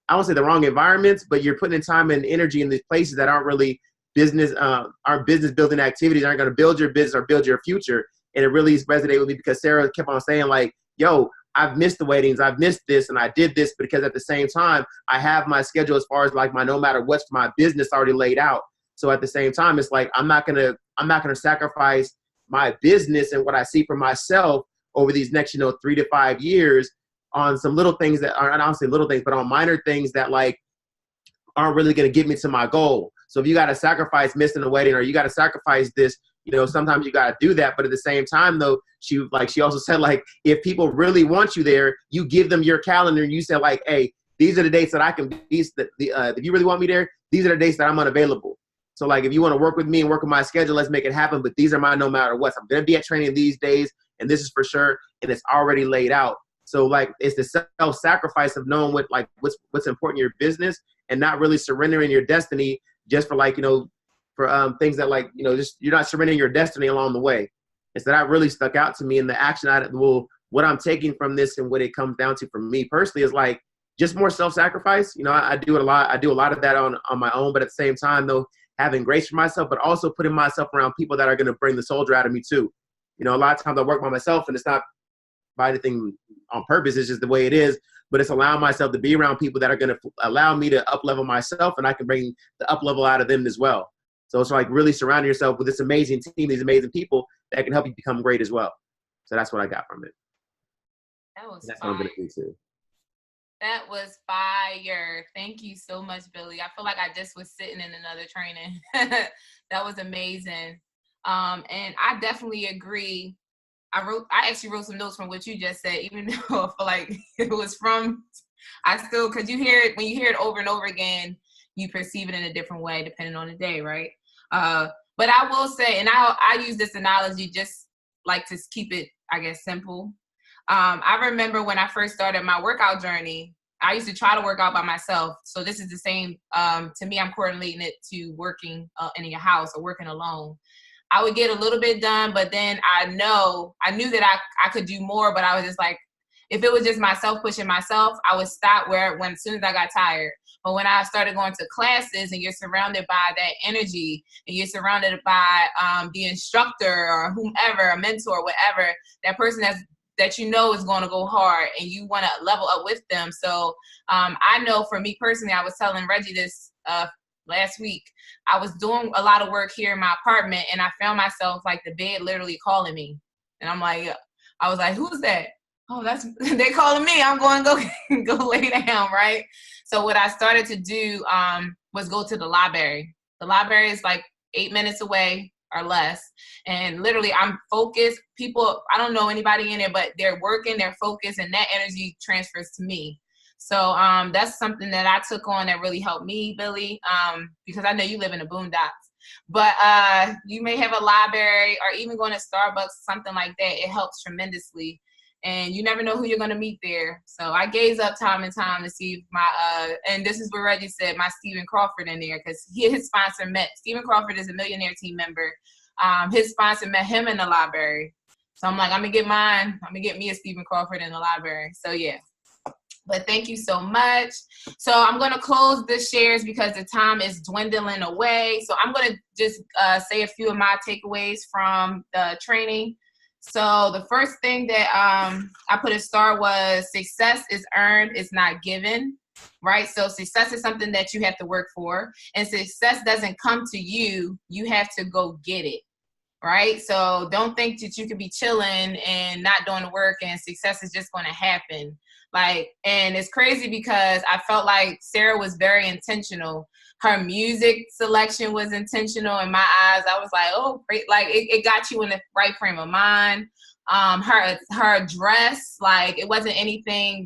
I won't say the wrong environments, but you're putting in time and energy in these places that aren't really business, aren't business building activities, aren't going to build your business or build your future. And it really resonated with me because Sarah kept on saying like, yo, I've missed the weddings, I've missed this, and I did this because at the same time, I have my schedule as far as like my no matter what's for my business already laid out. So at the same time, it's like I'm not gonna sacrifice my business and what I see for myself over these next, you know, 3 to 5 years on some little things that are, I don't say little things, but on minor things that like aren't really gonna get me to my goal. So if you got to sacrifice missing a wedding, or you got to sacrifice this, you know, sometimes you got to do that. But at the same time, though, she also said, like, if people really want you there, you give them your calendar and you say, like, hey, these are the dates that I can be, if you really want me there, these are the dates that I'm unavailable. So, like, if you want to work with me and work with my schedule, let's make it happen. But these are my no matter what. I'm going to be at training these days, and this is for sure, and it's already laid out. So, like, it's the self-sacrifice of knowing what's important in your business and not really surrendering your destiny just for, like, you know, for things that, like, you know, just you're not surrendering your destiny along the way. And so that really stuck out to me. And the action what I'm taking from this and what it comes down to for me personally is like just more self-sacrifice. You know, I do it a lot. I do a lot of that on my own, but at the same time, though, having grace for myself, but also putting myself around people that are going to bring the soldier out of me too. You know, a lot of times I work by myself, and it's not by anything on purpose. It's just the way it is. But it's allowing myself to be around people that are going to allow me to up-level myself, and I can bring the up-level out of them as well. So it's like really surrounding yourself with this amazing team, these amazing people that can help you become great as well. So that's what I got from it. That was that's fire. What I'm gonna do too. That was fire. Thank you so much, Billy. I feel like I just was sitting in another training. That was amazing. And I definitely agree. I actually wrote some notes from what you just said, even though I feel like it was because you hear it, when you hear it over and over again, you perceive it in a different way depending on the day, right? But I will say, and I use this analogy just like to keep it, I guess, simple. I remember when I first started my workout journey, I used to try to work out by myself. So this is the same, to me, I'm correlating it to working in your house or working alone. I would get a little bit done, but then I knew that I could do more, but I was just like, if it was just myself pushing myself, I would stop as soon as I got tired. But when I started going to classes and you're surrounded by that energy and you're surrounded by the instructor or whomever, a mentor, whatever, that person that you know is going to go hard, and you want to level up with them. So I know for me personally, I was telling Reggie this last week. I was doing a lot of work here in my apartment, and I found myself like the bed literally calling me, and I was like, who's that? Oh, they're calling me. I'm going to go lay down, right? So what I started to do was go to the library. The library is like 8 minutes away or less. And literally I'm focused. People, I don't know anybody in there, but they're working, they're focused, and that energy transfers to me. So that's something that I took on that really helped me, Billy, because I know you live in the boondocks. But you may have a library or even going to Starbucks, something like that. It helps tremendously. And you never know who you're going to meet there. So I gaze up time and time to see if and this is what Reggie said, my Stephen Crawford in there, because his sponsor Stephen Crawford is a Millionaire Team member. His sponsor met him in the library. So I'm like, I'm going to get mine. I'm going to get me a Stephen Crawford in the library. So yeah. But thank you so much. So I'm going to close the shares because the time is dwindling away. So I'm going to just say a few of my takeaways from the training. So the first thing that I put a star was success is earned, it's not given, right? So success is something that you have to work for, and success doesn't come to you. You have to go get it, right? So don't think that you could be chilling and not doing the work and success is just going to happen. And it's crazy because I felt like Sarah was very intentional. Her music selection was intentional in my eyes. I was like, oh, great. Like it got you in the right frame of mind. Her dress, like it wasn't anything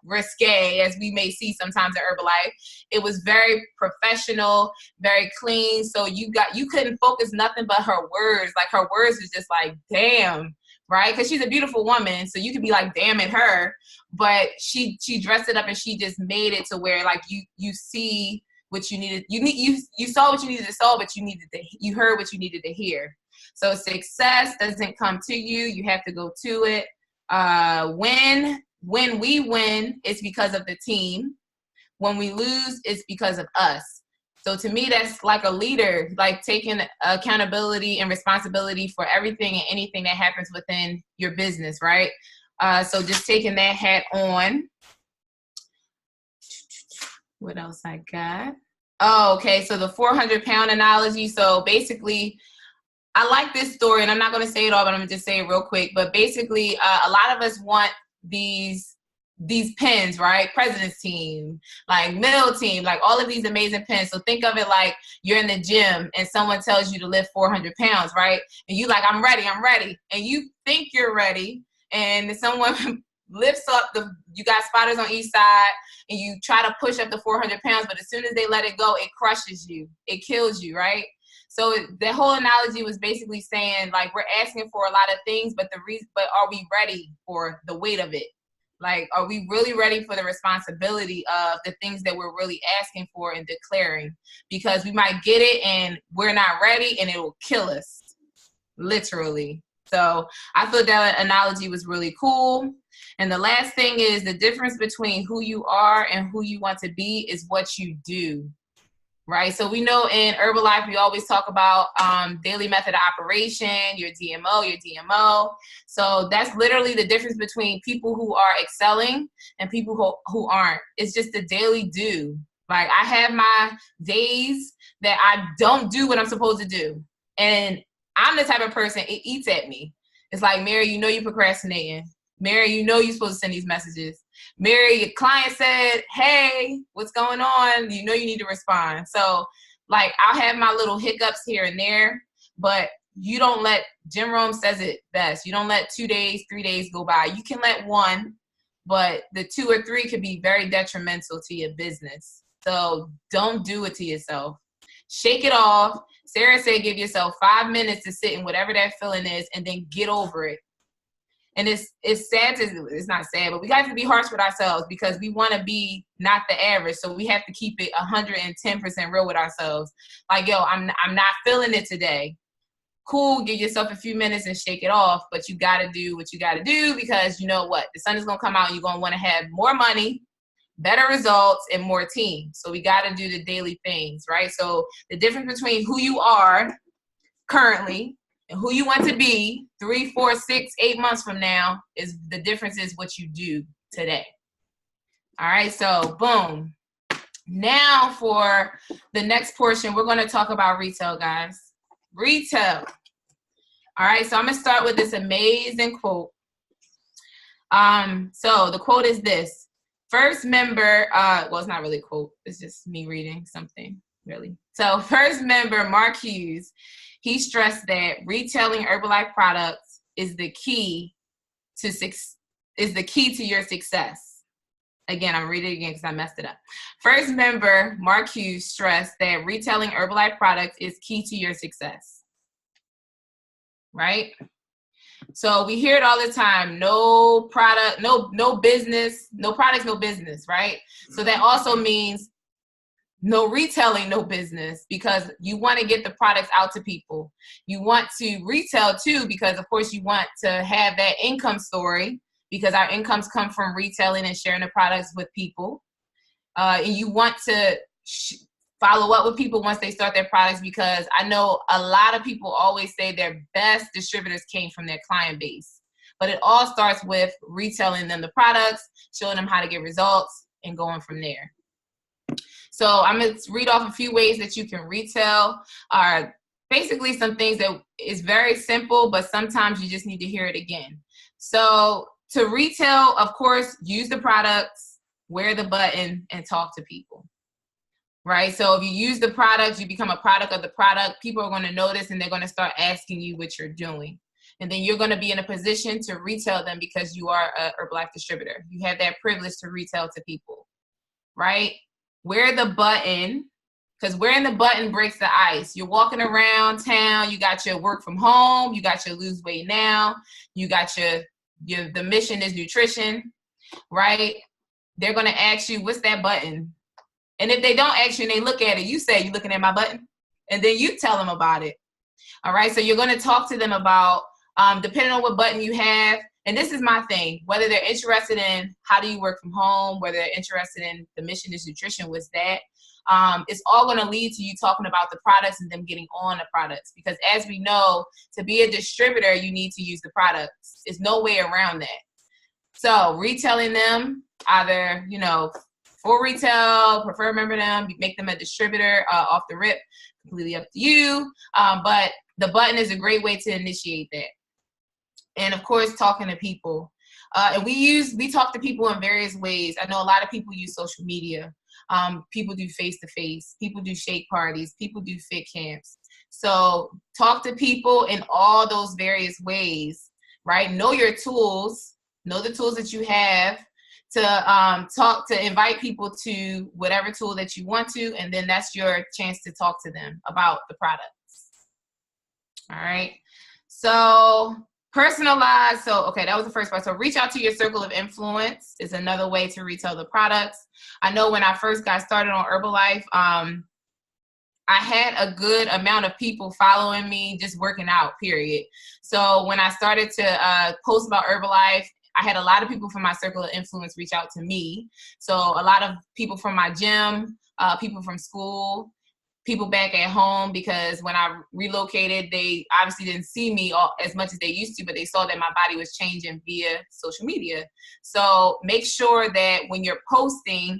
risque as we may see sometimes at Herbalife. It was very professional, very clean. So you couldn't focus nothing but her words. Like her words was just like, damn. Right? Because she's a beautiful woman, so you could be like, damn at her, but she dressed it up and she just made it to where like you see what you needed. You saw what you needed to saw, but you heard what you needed to hear. So success doesn't come to you; you have to go to it. When we win, it's because of the team. When we lose, it's because of us. So to me, that's like a leader, like taking accountability and responsibility for everything and anything that happens within your business, right? So just taking that hat on. What else I got? Oh, okay. So the 400-pound analogy. So basically, I like this story, and I'm not going to say it all, but I'm going to just say it real quick. But basically, a lot of us want these pins, right? President's team, like middle team, like all of these amazing pins. So think of it like you're in the gym and someone tells you to lift 400 pounds, right? And you like, I'm ready. And you think you're ready. And someone lifts up you got spotters on each side and you try to push up the 400 pounds, but as soon as they let it go, it crushes you. It kills you, right? So the whole analogy was basically saying like, we're asking for a lot of things, but are we ready for the weight of it? Like, are we really ready for the responsibility of the things that we're really asking for and declaring? Because we might get it and we're not ready and it will kill us, literally. So I thought that analogy was really cool. And the last thing is the difference between who you are and who you want to be is what you do. Right. So we know in Herbalife, we always talk about daily method of operation, your DMO. So that's literally the difference between people who are excelling and people who aren't. It's just the daily do. Like I have my days that I don't do what I'm supposed to do. And I'm the type of person, it eats at me. It's like, Mary, you know you're procrastinating. Mary, you know you're supposed to send these messages. Mary, your client said, hey, what's going on? You know you need to respond. So, like, I'll have my little hiccups here and there, but you don't let, Jim Rohn says it best, you don't let 2 days, 3 days go by. You can let one, but the 2 or 3 could be very detrimental to your business. So don't do it to yourself. Shake it off. Sarah said give yourself 5 minutes to sit in whatever that feeling is and then get over it. And it's sad it's not sad, but we have to be harsh with ourselves because we want to be not the average. So we have to keep it 110% real with ourselves. Like, yo, I'm not feeling it today. Cool, give yourself a few minutes and shake it off, but you got to do what you got to do because you know what? The sun is going to come out and you're going to want to have more money, better results, and more team. So we got to do the daily things, right? So the difference between who you are currently And who you want to be 3, 4, 6, 8 months from now is the difference is what you do today. All right, so boom. Now for the next portion, we're going to talk about retail, guys. Retail. All right, so I'm going to start with this amazing quote. So the quote is this. First member, well, it's not really a quote. It's just me reading something, really. So first member, Mark Hughes, he stressed that retailing Herbalife products is the key to your success. Again, I'm reading it again because I messed it up. First member, Mark Hughes, stressed that retailing Herbalife products is key to your success. Right? So we hear it all the time. No product, no business, no products, no business, right? So that also means no retailing, no business, because you want to get the products out to people. You want to retail too, because of course you want to have that income story, because our incomes come from retailing and sharing the products with people. And you want to follow up with people once they start their products, because I know a lot of people always say their best distributors came from their client base. But it all starts with retailing them the products, showing them how to get results, and going from there. So I'm going to read off a few ways that you can retail. Basically some things that is very simple, but sometimes you just need to hear it again. So to retail, of course, use the products, wear the button, and talk to people, right? So if you use the products, you become a product of the product, people are going to notice and they're going to start asking you what you're doing. And then you're going to be in a position to retail them because you are a Herbalife distributor. You have that privilege to retail to people, right? Wear the button, because wearing the button breaks the ice. You're walking around town, you got your work from home, you got your lose weight now, you got the mission is nutrition, right? They're going to ask you, what's that button? And if they don't ask you and they look at it, you say, you looking at my button? And then you tell them about it. All right, so you're going to talk to them about, depending on what button you have, and this is my thing, whether they're interested in how do you work from home, whether they're interested in the mission is nutrition, what's that, it's all going to lead to you talking about the products and them getting on the products. Because as we know, to be a distributor, you need to use the products. There's no way around that. So retailing them, either, for retail, prefer member them, make them a distributor off the rip, completely up to you. But the button is a great way to initiate that. And of course, talking to people. And we talk to people in various ways. I know a lot of people use social media. People do face-to-face. People do shake parties. People do fit camps. So talk to people in all those various ways, right? Know your tools. Know the tools that you have to invite people to whatever tool that you want to. And then that's your chance to talk to them about the products. All right. So personalized. So, okay, that was the first part. So reach out to your circle of influence is another way to retail the products. I know when I first got started on Herbalife, I had a good amount of people following me just working out, period. So when I started to post about Herbalife, I had a lot of people from my circle of influence reach out to me. So a lot of people from my gym, people from school, people back at home, because when I relocated, they obviously didn't see me as much as they used to, but they saw that my body was changing via social media. So make sure that when you're posting,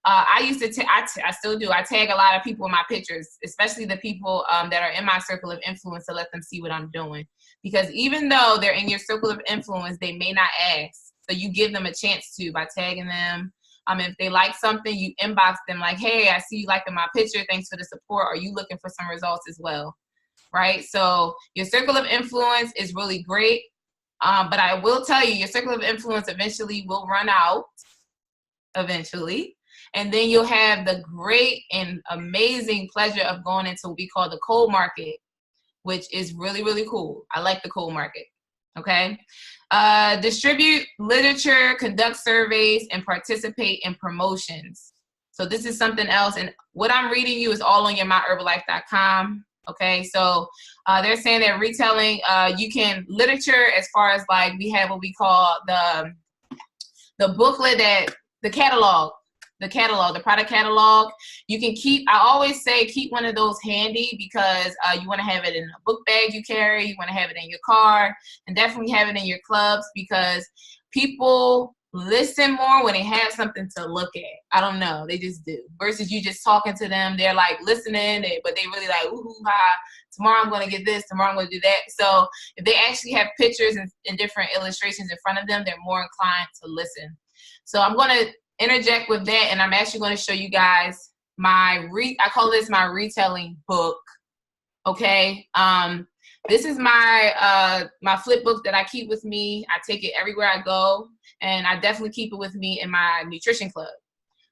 I used to, I still do, I tag a lot of people in my pictures, especially the people that are in my circle of influence, to let them see what I'm doing. Because even though they're in your circle of influence, they may not ask. So you give them a chance to by tagging them. If they like something, you inbox them like, hey, I see you liking my picture. Thanks for the support. Are you looking for some results as well? Right? So your circle of influence is really great. But I will tell you, your circle of influence eventually will run out. Eventually. And then you'll have the great and amazing pleasure of going into what we call the cold market, which is really, really cool. I like the cold market. Okay. Distribute literature, conduct surveys, and participate in promotions. So this is something else. And what I'm reading you is all on your myherbalife.com. Okay. So they're saying that retailing, you can literature as far as like we have what we call the booklet, that the catalog. the catalog, the product catalog. You can keep, I always say, keep one of those handy because you want to have it in a book bag you carry. You want to have it in your car, and definitely have it in your clubs because people listen more when they have something to look at. I don't know. They just do. Versus you just talking to them. They're like listening, but they really like, ooh, ha, tomorrow I'm going to get this. Tomorrow I'm going to do that. So if they actually have pictures and different illustrations in front of them, they're more inclined to listen. So I'm going to interject with that, and I'm actually going to show you guys I call this my retailing book. Okay. This is my flip book that I keep with me. I take it everywhere I go, and I definitely keep it with me in my nutrition club.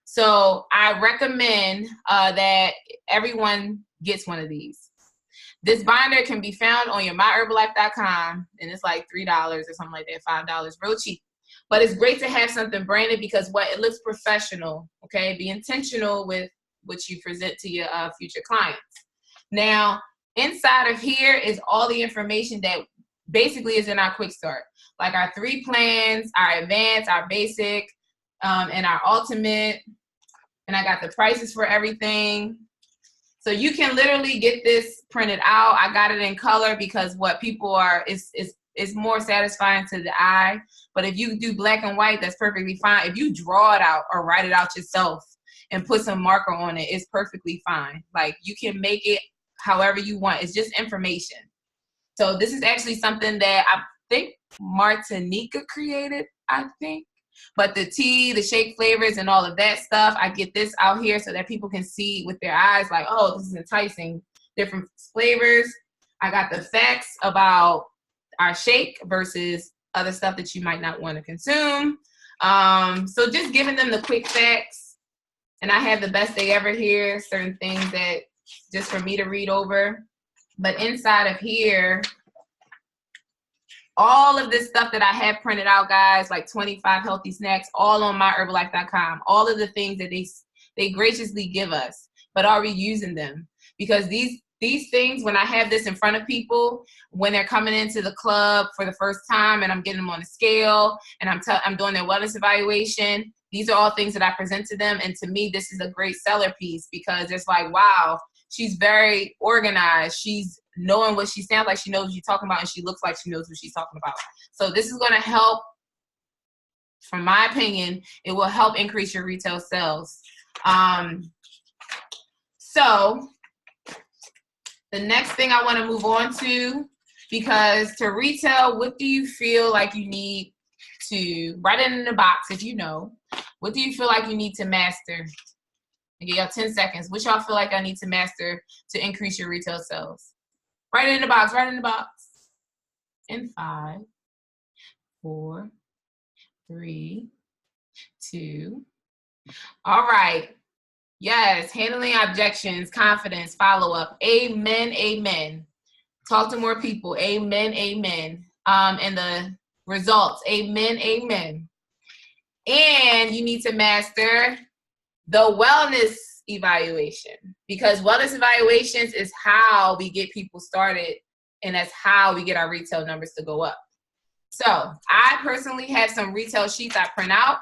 So I recommend that everyone gets one of these. This binder can be found on your myherbalife.com, and it's like $3 or something like that, $5, real cheap. But it's great to have something branded because it looks professional, okay? Be intentional with what you present to your future clients. Now, inside of here is all the information that basically is in our quick start, like our 3 plans, our advanced, our basic, and our ultimate. And I got the prices for everything. So you can literally get this printed out. I got it in color because what people are, is more satisfying to the eye. But if you do black and white, that's perfectly fine. If you draw it out or write it out yourself and put some marker on it, it's perfectly fine. Like you can make it however you want. It's just information. So this is actually something that I think Martinica created, I think. But the tea, the shake flavors, and all of that stuff, I get this out here so that people can see with their eyes like, oh, this is enticing. Different flavors. I got the facts about our shake versus other stuff that you might not want to consume. So just giving them the quick facts. And I have the best day ever here, certain things that just for me to read over. But inside of here, all of this stuff that I have printed out, guys, like 25 healthy snacks, all on myherbalife.com. All of the things that they graciously give us, but are we using them? Because these things, when I have this in front of people, when they're coming into the club for the first time and I'm getting them on the scale and I'm doing their wellness evaluation, these are all things that I present to them. And to me, this is a great seller piece because it's like, wow, she's very organized. She's knowing what she sounds like. She knows what she's talking about, and she looks like she knows what she's talking about. So this is going to help, from my opinion, it will help increase your retail sales. So the next thing I want to move on to, because to retail, what do you feel like you need to, write it in the box if you know, what do you feel like you need to master? I give y'all 10 seconds. What y'all feel like I need to master to increase your retail sales? Write it in the box, write it in the box. In 5, 4, 3, 2. All right. Yes, handling objections, confidence, follow-up. Amen, amen. Talk to more people. Amen, amen. And the results. Amen, amen. And you need to master the wellness evaluation, because wellness evaluations is how we get people started, and that's how we get our retail numbers to go up. So I personally have some retail sheets I print out.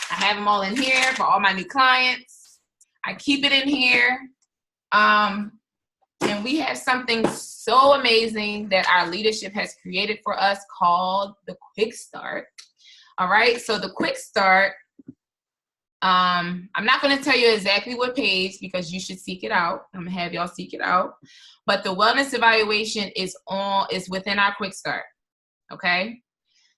I have them all in here for all my new clients. I keep it in here. And we have something so amazing that our leadership has created for us called the Quick Start. All right, so the Quick Start, I'm not going to tell you exactly what page because you should seek it out. I'm going to have y'all seek it out. But the wellness evaluation is within our Quick Start. Okay?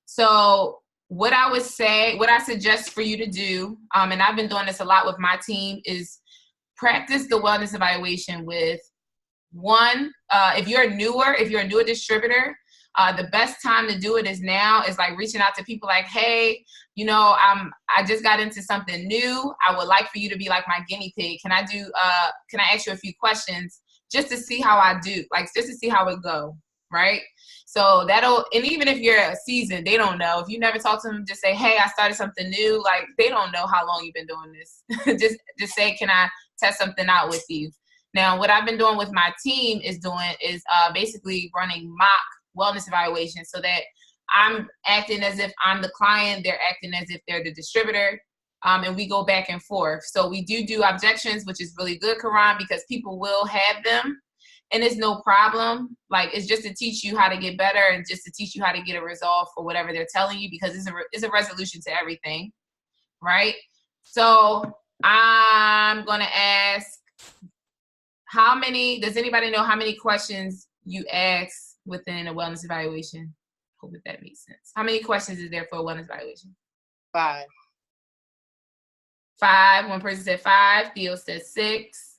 So what I suggest for you to do, and I've been doing this a lot with my team, is practice the wellness evaluation with if you're a newer distributor, the best time to do it is now. Is like reaching out to people like, hey, I just got into something new. I would like for you to be like my guinea pig. Can I ask you a few questions just to see how I do, like just to see how it go, right? So and even if you're seasoned, they don't know. If you never talk to them, just say, hey, I started something new. Like they don't know how long you've been doing this. just say, can I test something out with you? Now, what I've been doing with my team is basically running mock wellness evaluations so that I'm acting as if I'm the client. They're acting as if they're the distributor. and we go back and forth. So we do objections, which is really good, Karan, because people will have them, and it's no problem. Like, it's just to teach you how to get better and just to teach you how to get a resolve for whatever they're telling you, because it's a resolution to everything, right? So I'm going to ask, does anybody know how many questions you ask within a wellness evaluation? Hope that makes sense. How many questions is there for a wellness evaluation? 5. 5. One person said 5. Theo said 6.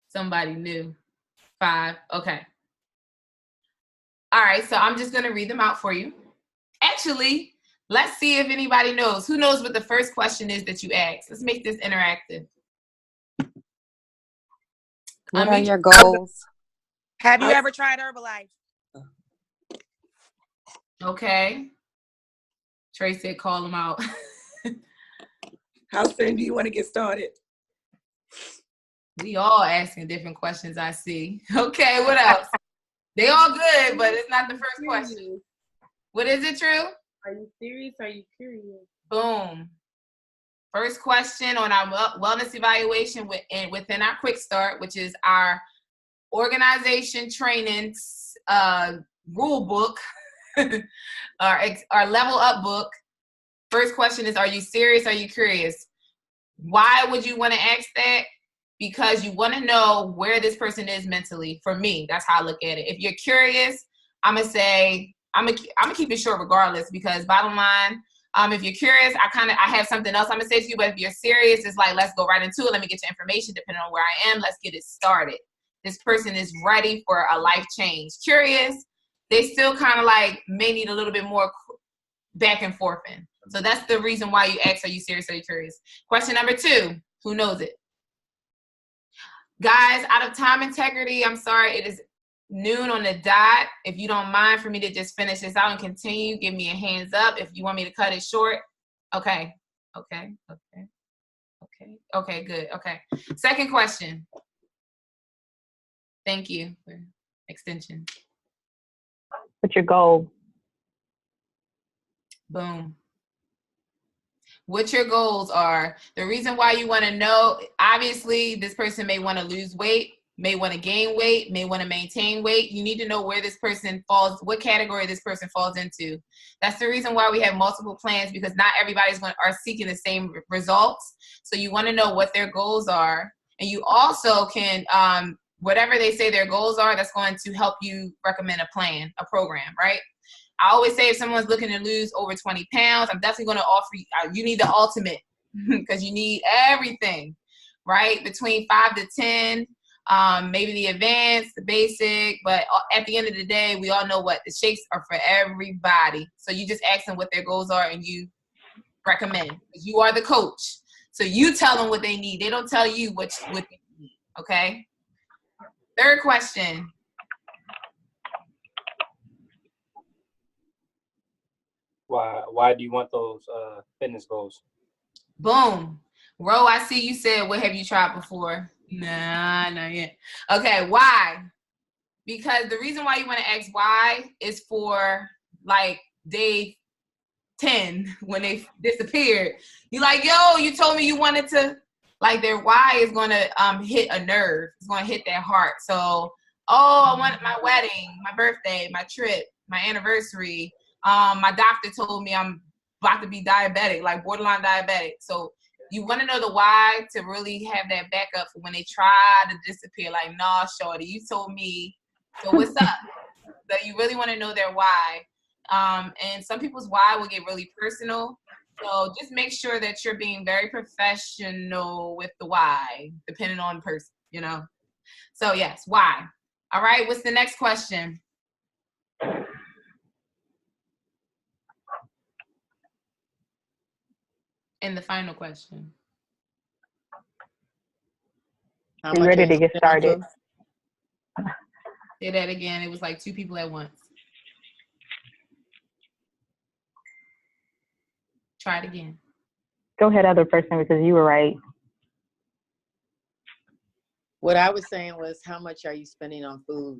Somebody knew. 5. Okay. All right, so I'm just going to read them out for you. Actually, let's see if anybody knows. Who knows what the first question is that you asked? Let's make this interactive. What are your goals? Have you ever tried Herbalife? Okay. Trey said call them out. How soon do you want to get started? We all asking different questions, I see. Okay, what else? They all good, but it's not the first question. What is it, True? Are you serious? Are you curious? Boom. First question on our wellness evaluation within our quick start, which is our organization training rule book, our level up book. First question is, are you serious? Are you curious? Why would you want to ask that? Because you want to know where this person is mentally. For me, that's how I look at it. If you're curious, I'm gonna say, I'm gonna keep it short regardless, because bottom line, if you're curious, I have something else I'm gonna say to you. But if you're serious, it's like, let's go right into it. Let me get your information depending on where I am. Let's get it started. This person is ready for a life change. Curious, they still kind of like may need a little bit more back and forth in. So that's the reason why you ask, are you serious, are you curious? Question number 2, who knows it? Guys, out of time integrity, I'm sorry, it is noon on the dot. If you don't mind for me to just finish this out and continue, give me a hands up. If you want me to cut it short, okay, good, okay. Second question. Thank you for extension. What's your goal? Boom. What your goals are. The reason why you want to know, obviously, this person may want to lose weight, may want to gain weight, may want to maintain weight. You need to know where this person falls, what category this person falls into. That's the reason why we have multiple plans, because not everybody's are seeking the same results. So you want to know what their goals are. And you also can, whatever they say their goals are, that's going to help you recommend a plan, a program, right? I always say if someone's looking to lose over 20 pounds, I'm definitely going to offer you, you need the ultimate, because you need everything, right? Between 5 to 10, maybe the advanced, the basic, but at the end of the day, we all know what the shakes are for everybody. So you just ask them what their goals are and you recommend. You are the coach. So you tell them what they need. They don't tell you what they need, okay? Third question. Why do you want those fitness goals? Boom. Ro, I see you said, what have you tried before? Nah, not yet. Okay, why? Because the reason why you want to ask why is for like day 10 when they disappeared. You're like, yo, you told me you wanted to, like their why is going to hit a nerve. It's going to hit their heart. So, I wanted my wedding, my birthday, my trip, my anniversary. My doctor told me I'm about to be diabetic, like borderline diabetic. So you want to know the why to really have that backup for when they try to disappear. Like, nah, shorty, you told me. So what's up? So you really want to know their why. And some people's why will get really personal. So just make sure that you're being very professional with the why, depending on the person, you know. So yes, why? All right, what's the next question? And the final question. Are you ready to get started? Say that again. It was like 2 people at once. Try it again. Go ahead, other person, because you were right. What I was saying was, how much are you spending on food?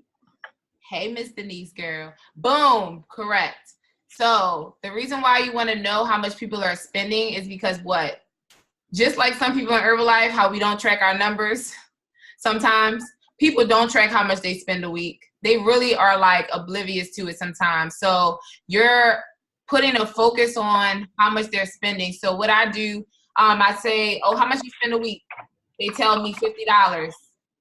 Hey, Miss Denise, girl. Boom. Correct. So the reason why you want to know how much people are spending is because what? Just like some people in Herbalife, how we don't track our numbers sometimes, people don't track how much they spend a week. They really are like oblivious to it sometimes. So you're putting a focus on how much they're spending. So what I do, I say, oh, how much you spend a week? They tell me $50,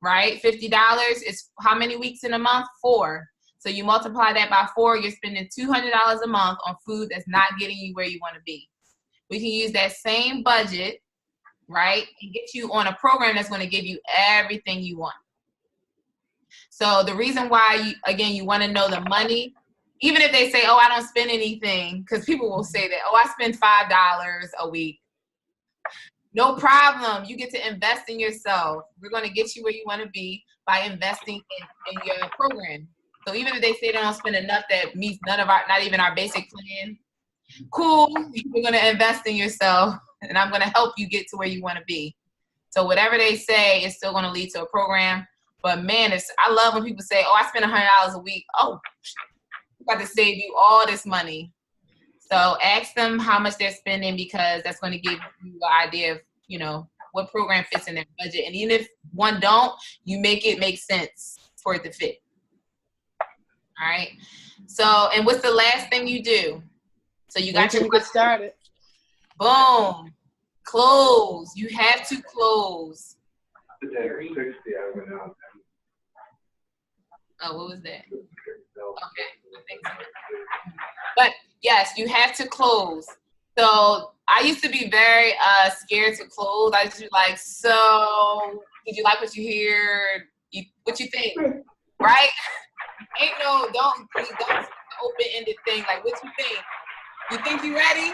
right? $50 is how many weeks in a month? 4. So you multiply that by 4, you're spending $200 a month on food that's not getting you where you want to be. We can use that same budget, right, and get you on a program that's going to give you everything you want. So the reason why, you want to know the money, even if they say, oh, I don't spend anything, because people will say that, oh, I spend $5 a week. No problem. You get to invest in yourself. We're going to get you where you want to be by investing in your program. So even if they say they don't spend enough that meets not even our basic plan, cool, you're going to invest in yourself, and I'm going to help you get to where you want to be. So whatever they say is still going to lead to a program. But man, I love when people say, oh, I spend $100 a week. Oh, I'm about to save you all this money. So ask them how much they're spending, because that's going to give you an idea of, what program fits in their budget. And even if one don't, you make it make sense for it to fit. All right. So, and what's the last thing you do? So you got your get started. Boom. Close. You have to close. Oh, what was that? Okay. I think so. But yes, you have to close. So I used to be very scared to close. I used to be like, so did you like what you hear? What you think? Right? Don't open-ended thing. Like, what you think? You think you ready?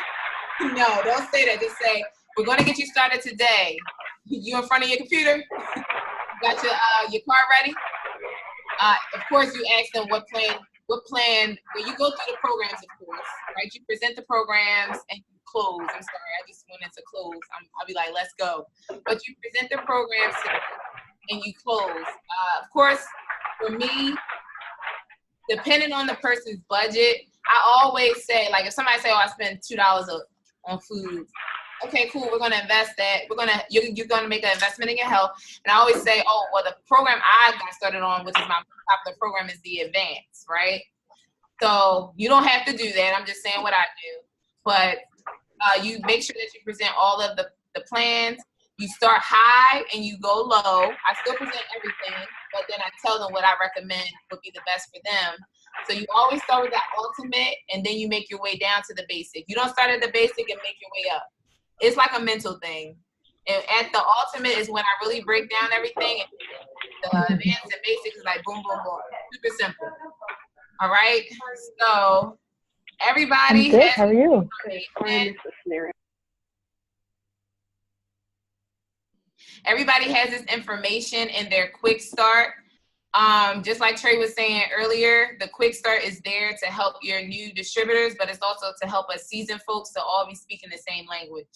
No, don't say that. Just say, we're going to get you started today. You in front of your computer? You got your card ready? Of course, you ask them what plan, when you go through the programs, of course, right? You present the programs and you close. I'm sorry, I just wanted to close. I'll be like, let's go. But you present the programs and you close. Of course, for me, depending on the person's budget, I always say, like, if somebody say, oh, I spend $2 on food. Okay, cool. We're gonna invest that. You're gonna make an investment in your health. And I always say, oh, well, the program I got started on, which is my popular program, is the Advance, right? So you don't have to do that. I'm just saying what I do. But you make sure that you present all of the plans. You start high and you go low. I still present everything, but then I tell them what I recommend would be the best for them. So you always start with that ultimate, and then you make your way down to the basic. You don't start at the basic and make your way up. It's like a mental thing. And at the ultimate is when I really break down everything. And the advanced and basic is like boom, boom, boom. Super simple. All right. So everybody I'm good. How are you? Everybody has this information in their quick start. Just like Trey was saying earlier, the quick start is there to help your new distributors, but it's also to help us seasoned folks to all be speaking the same language.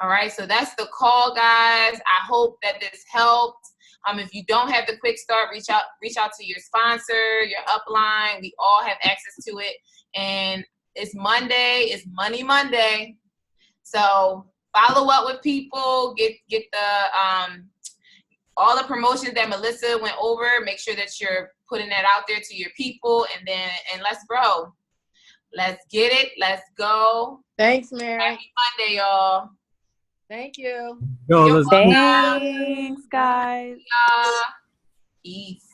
All right, so that's the call, guys. I hope that this helped. If you don't have the quick start, reach out to your sponsor, your upline. We all have access to it. And it's Monday, it's Money Monday. So follow up with people, get the all the promotions that Melissa went over. Make sure that you're putting that out there to your people, and let's grow. Let's get it. Let's go. Thanks, Mary. Happy Monday, y'all. Thank you. Yo, let's go. Thanks, guys. Peace.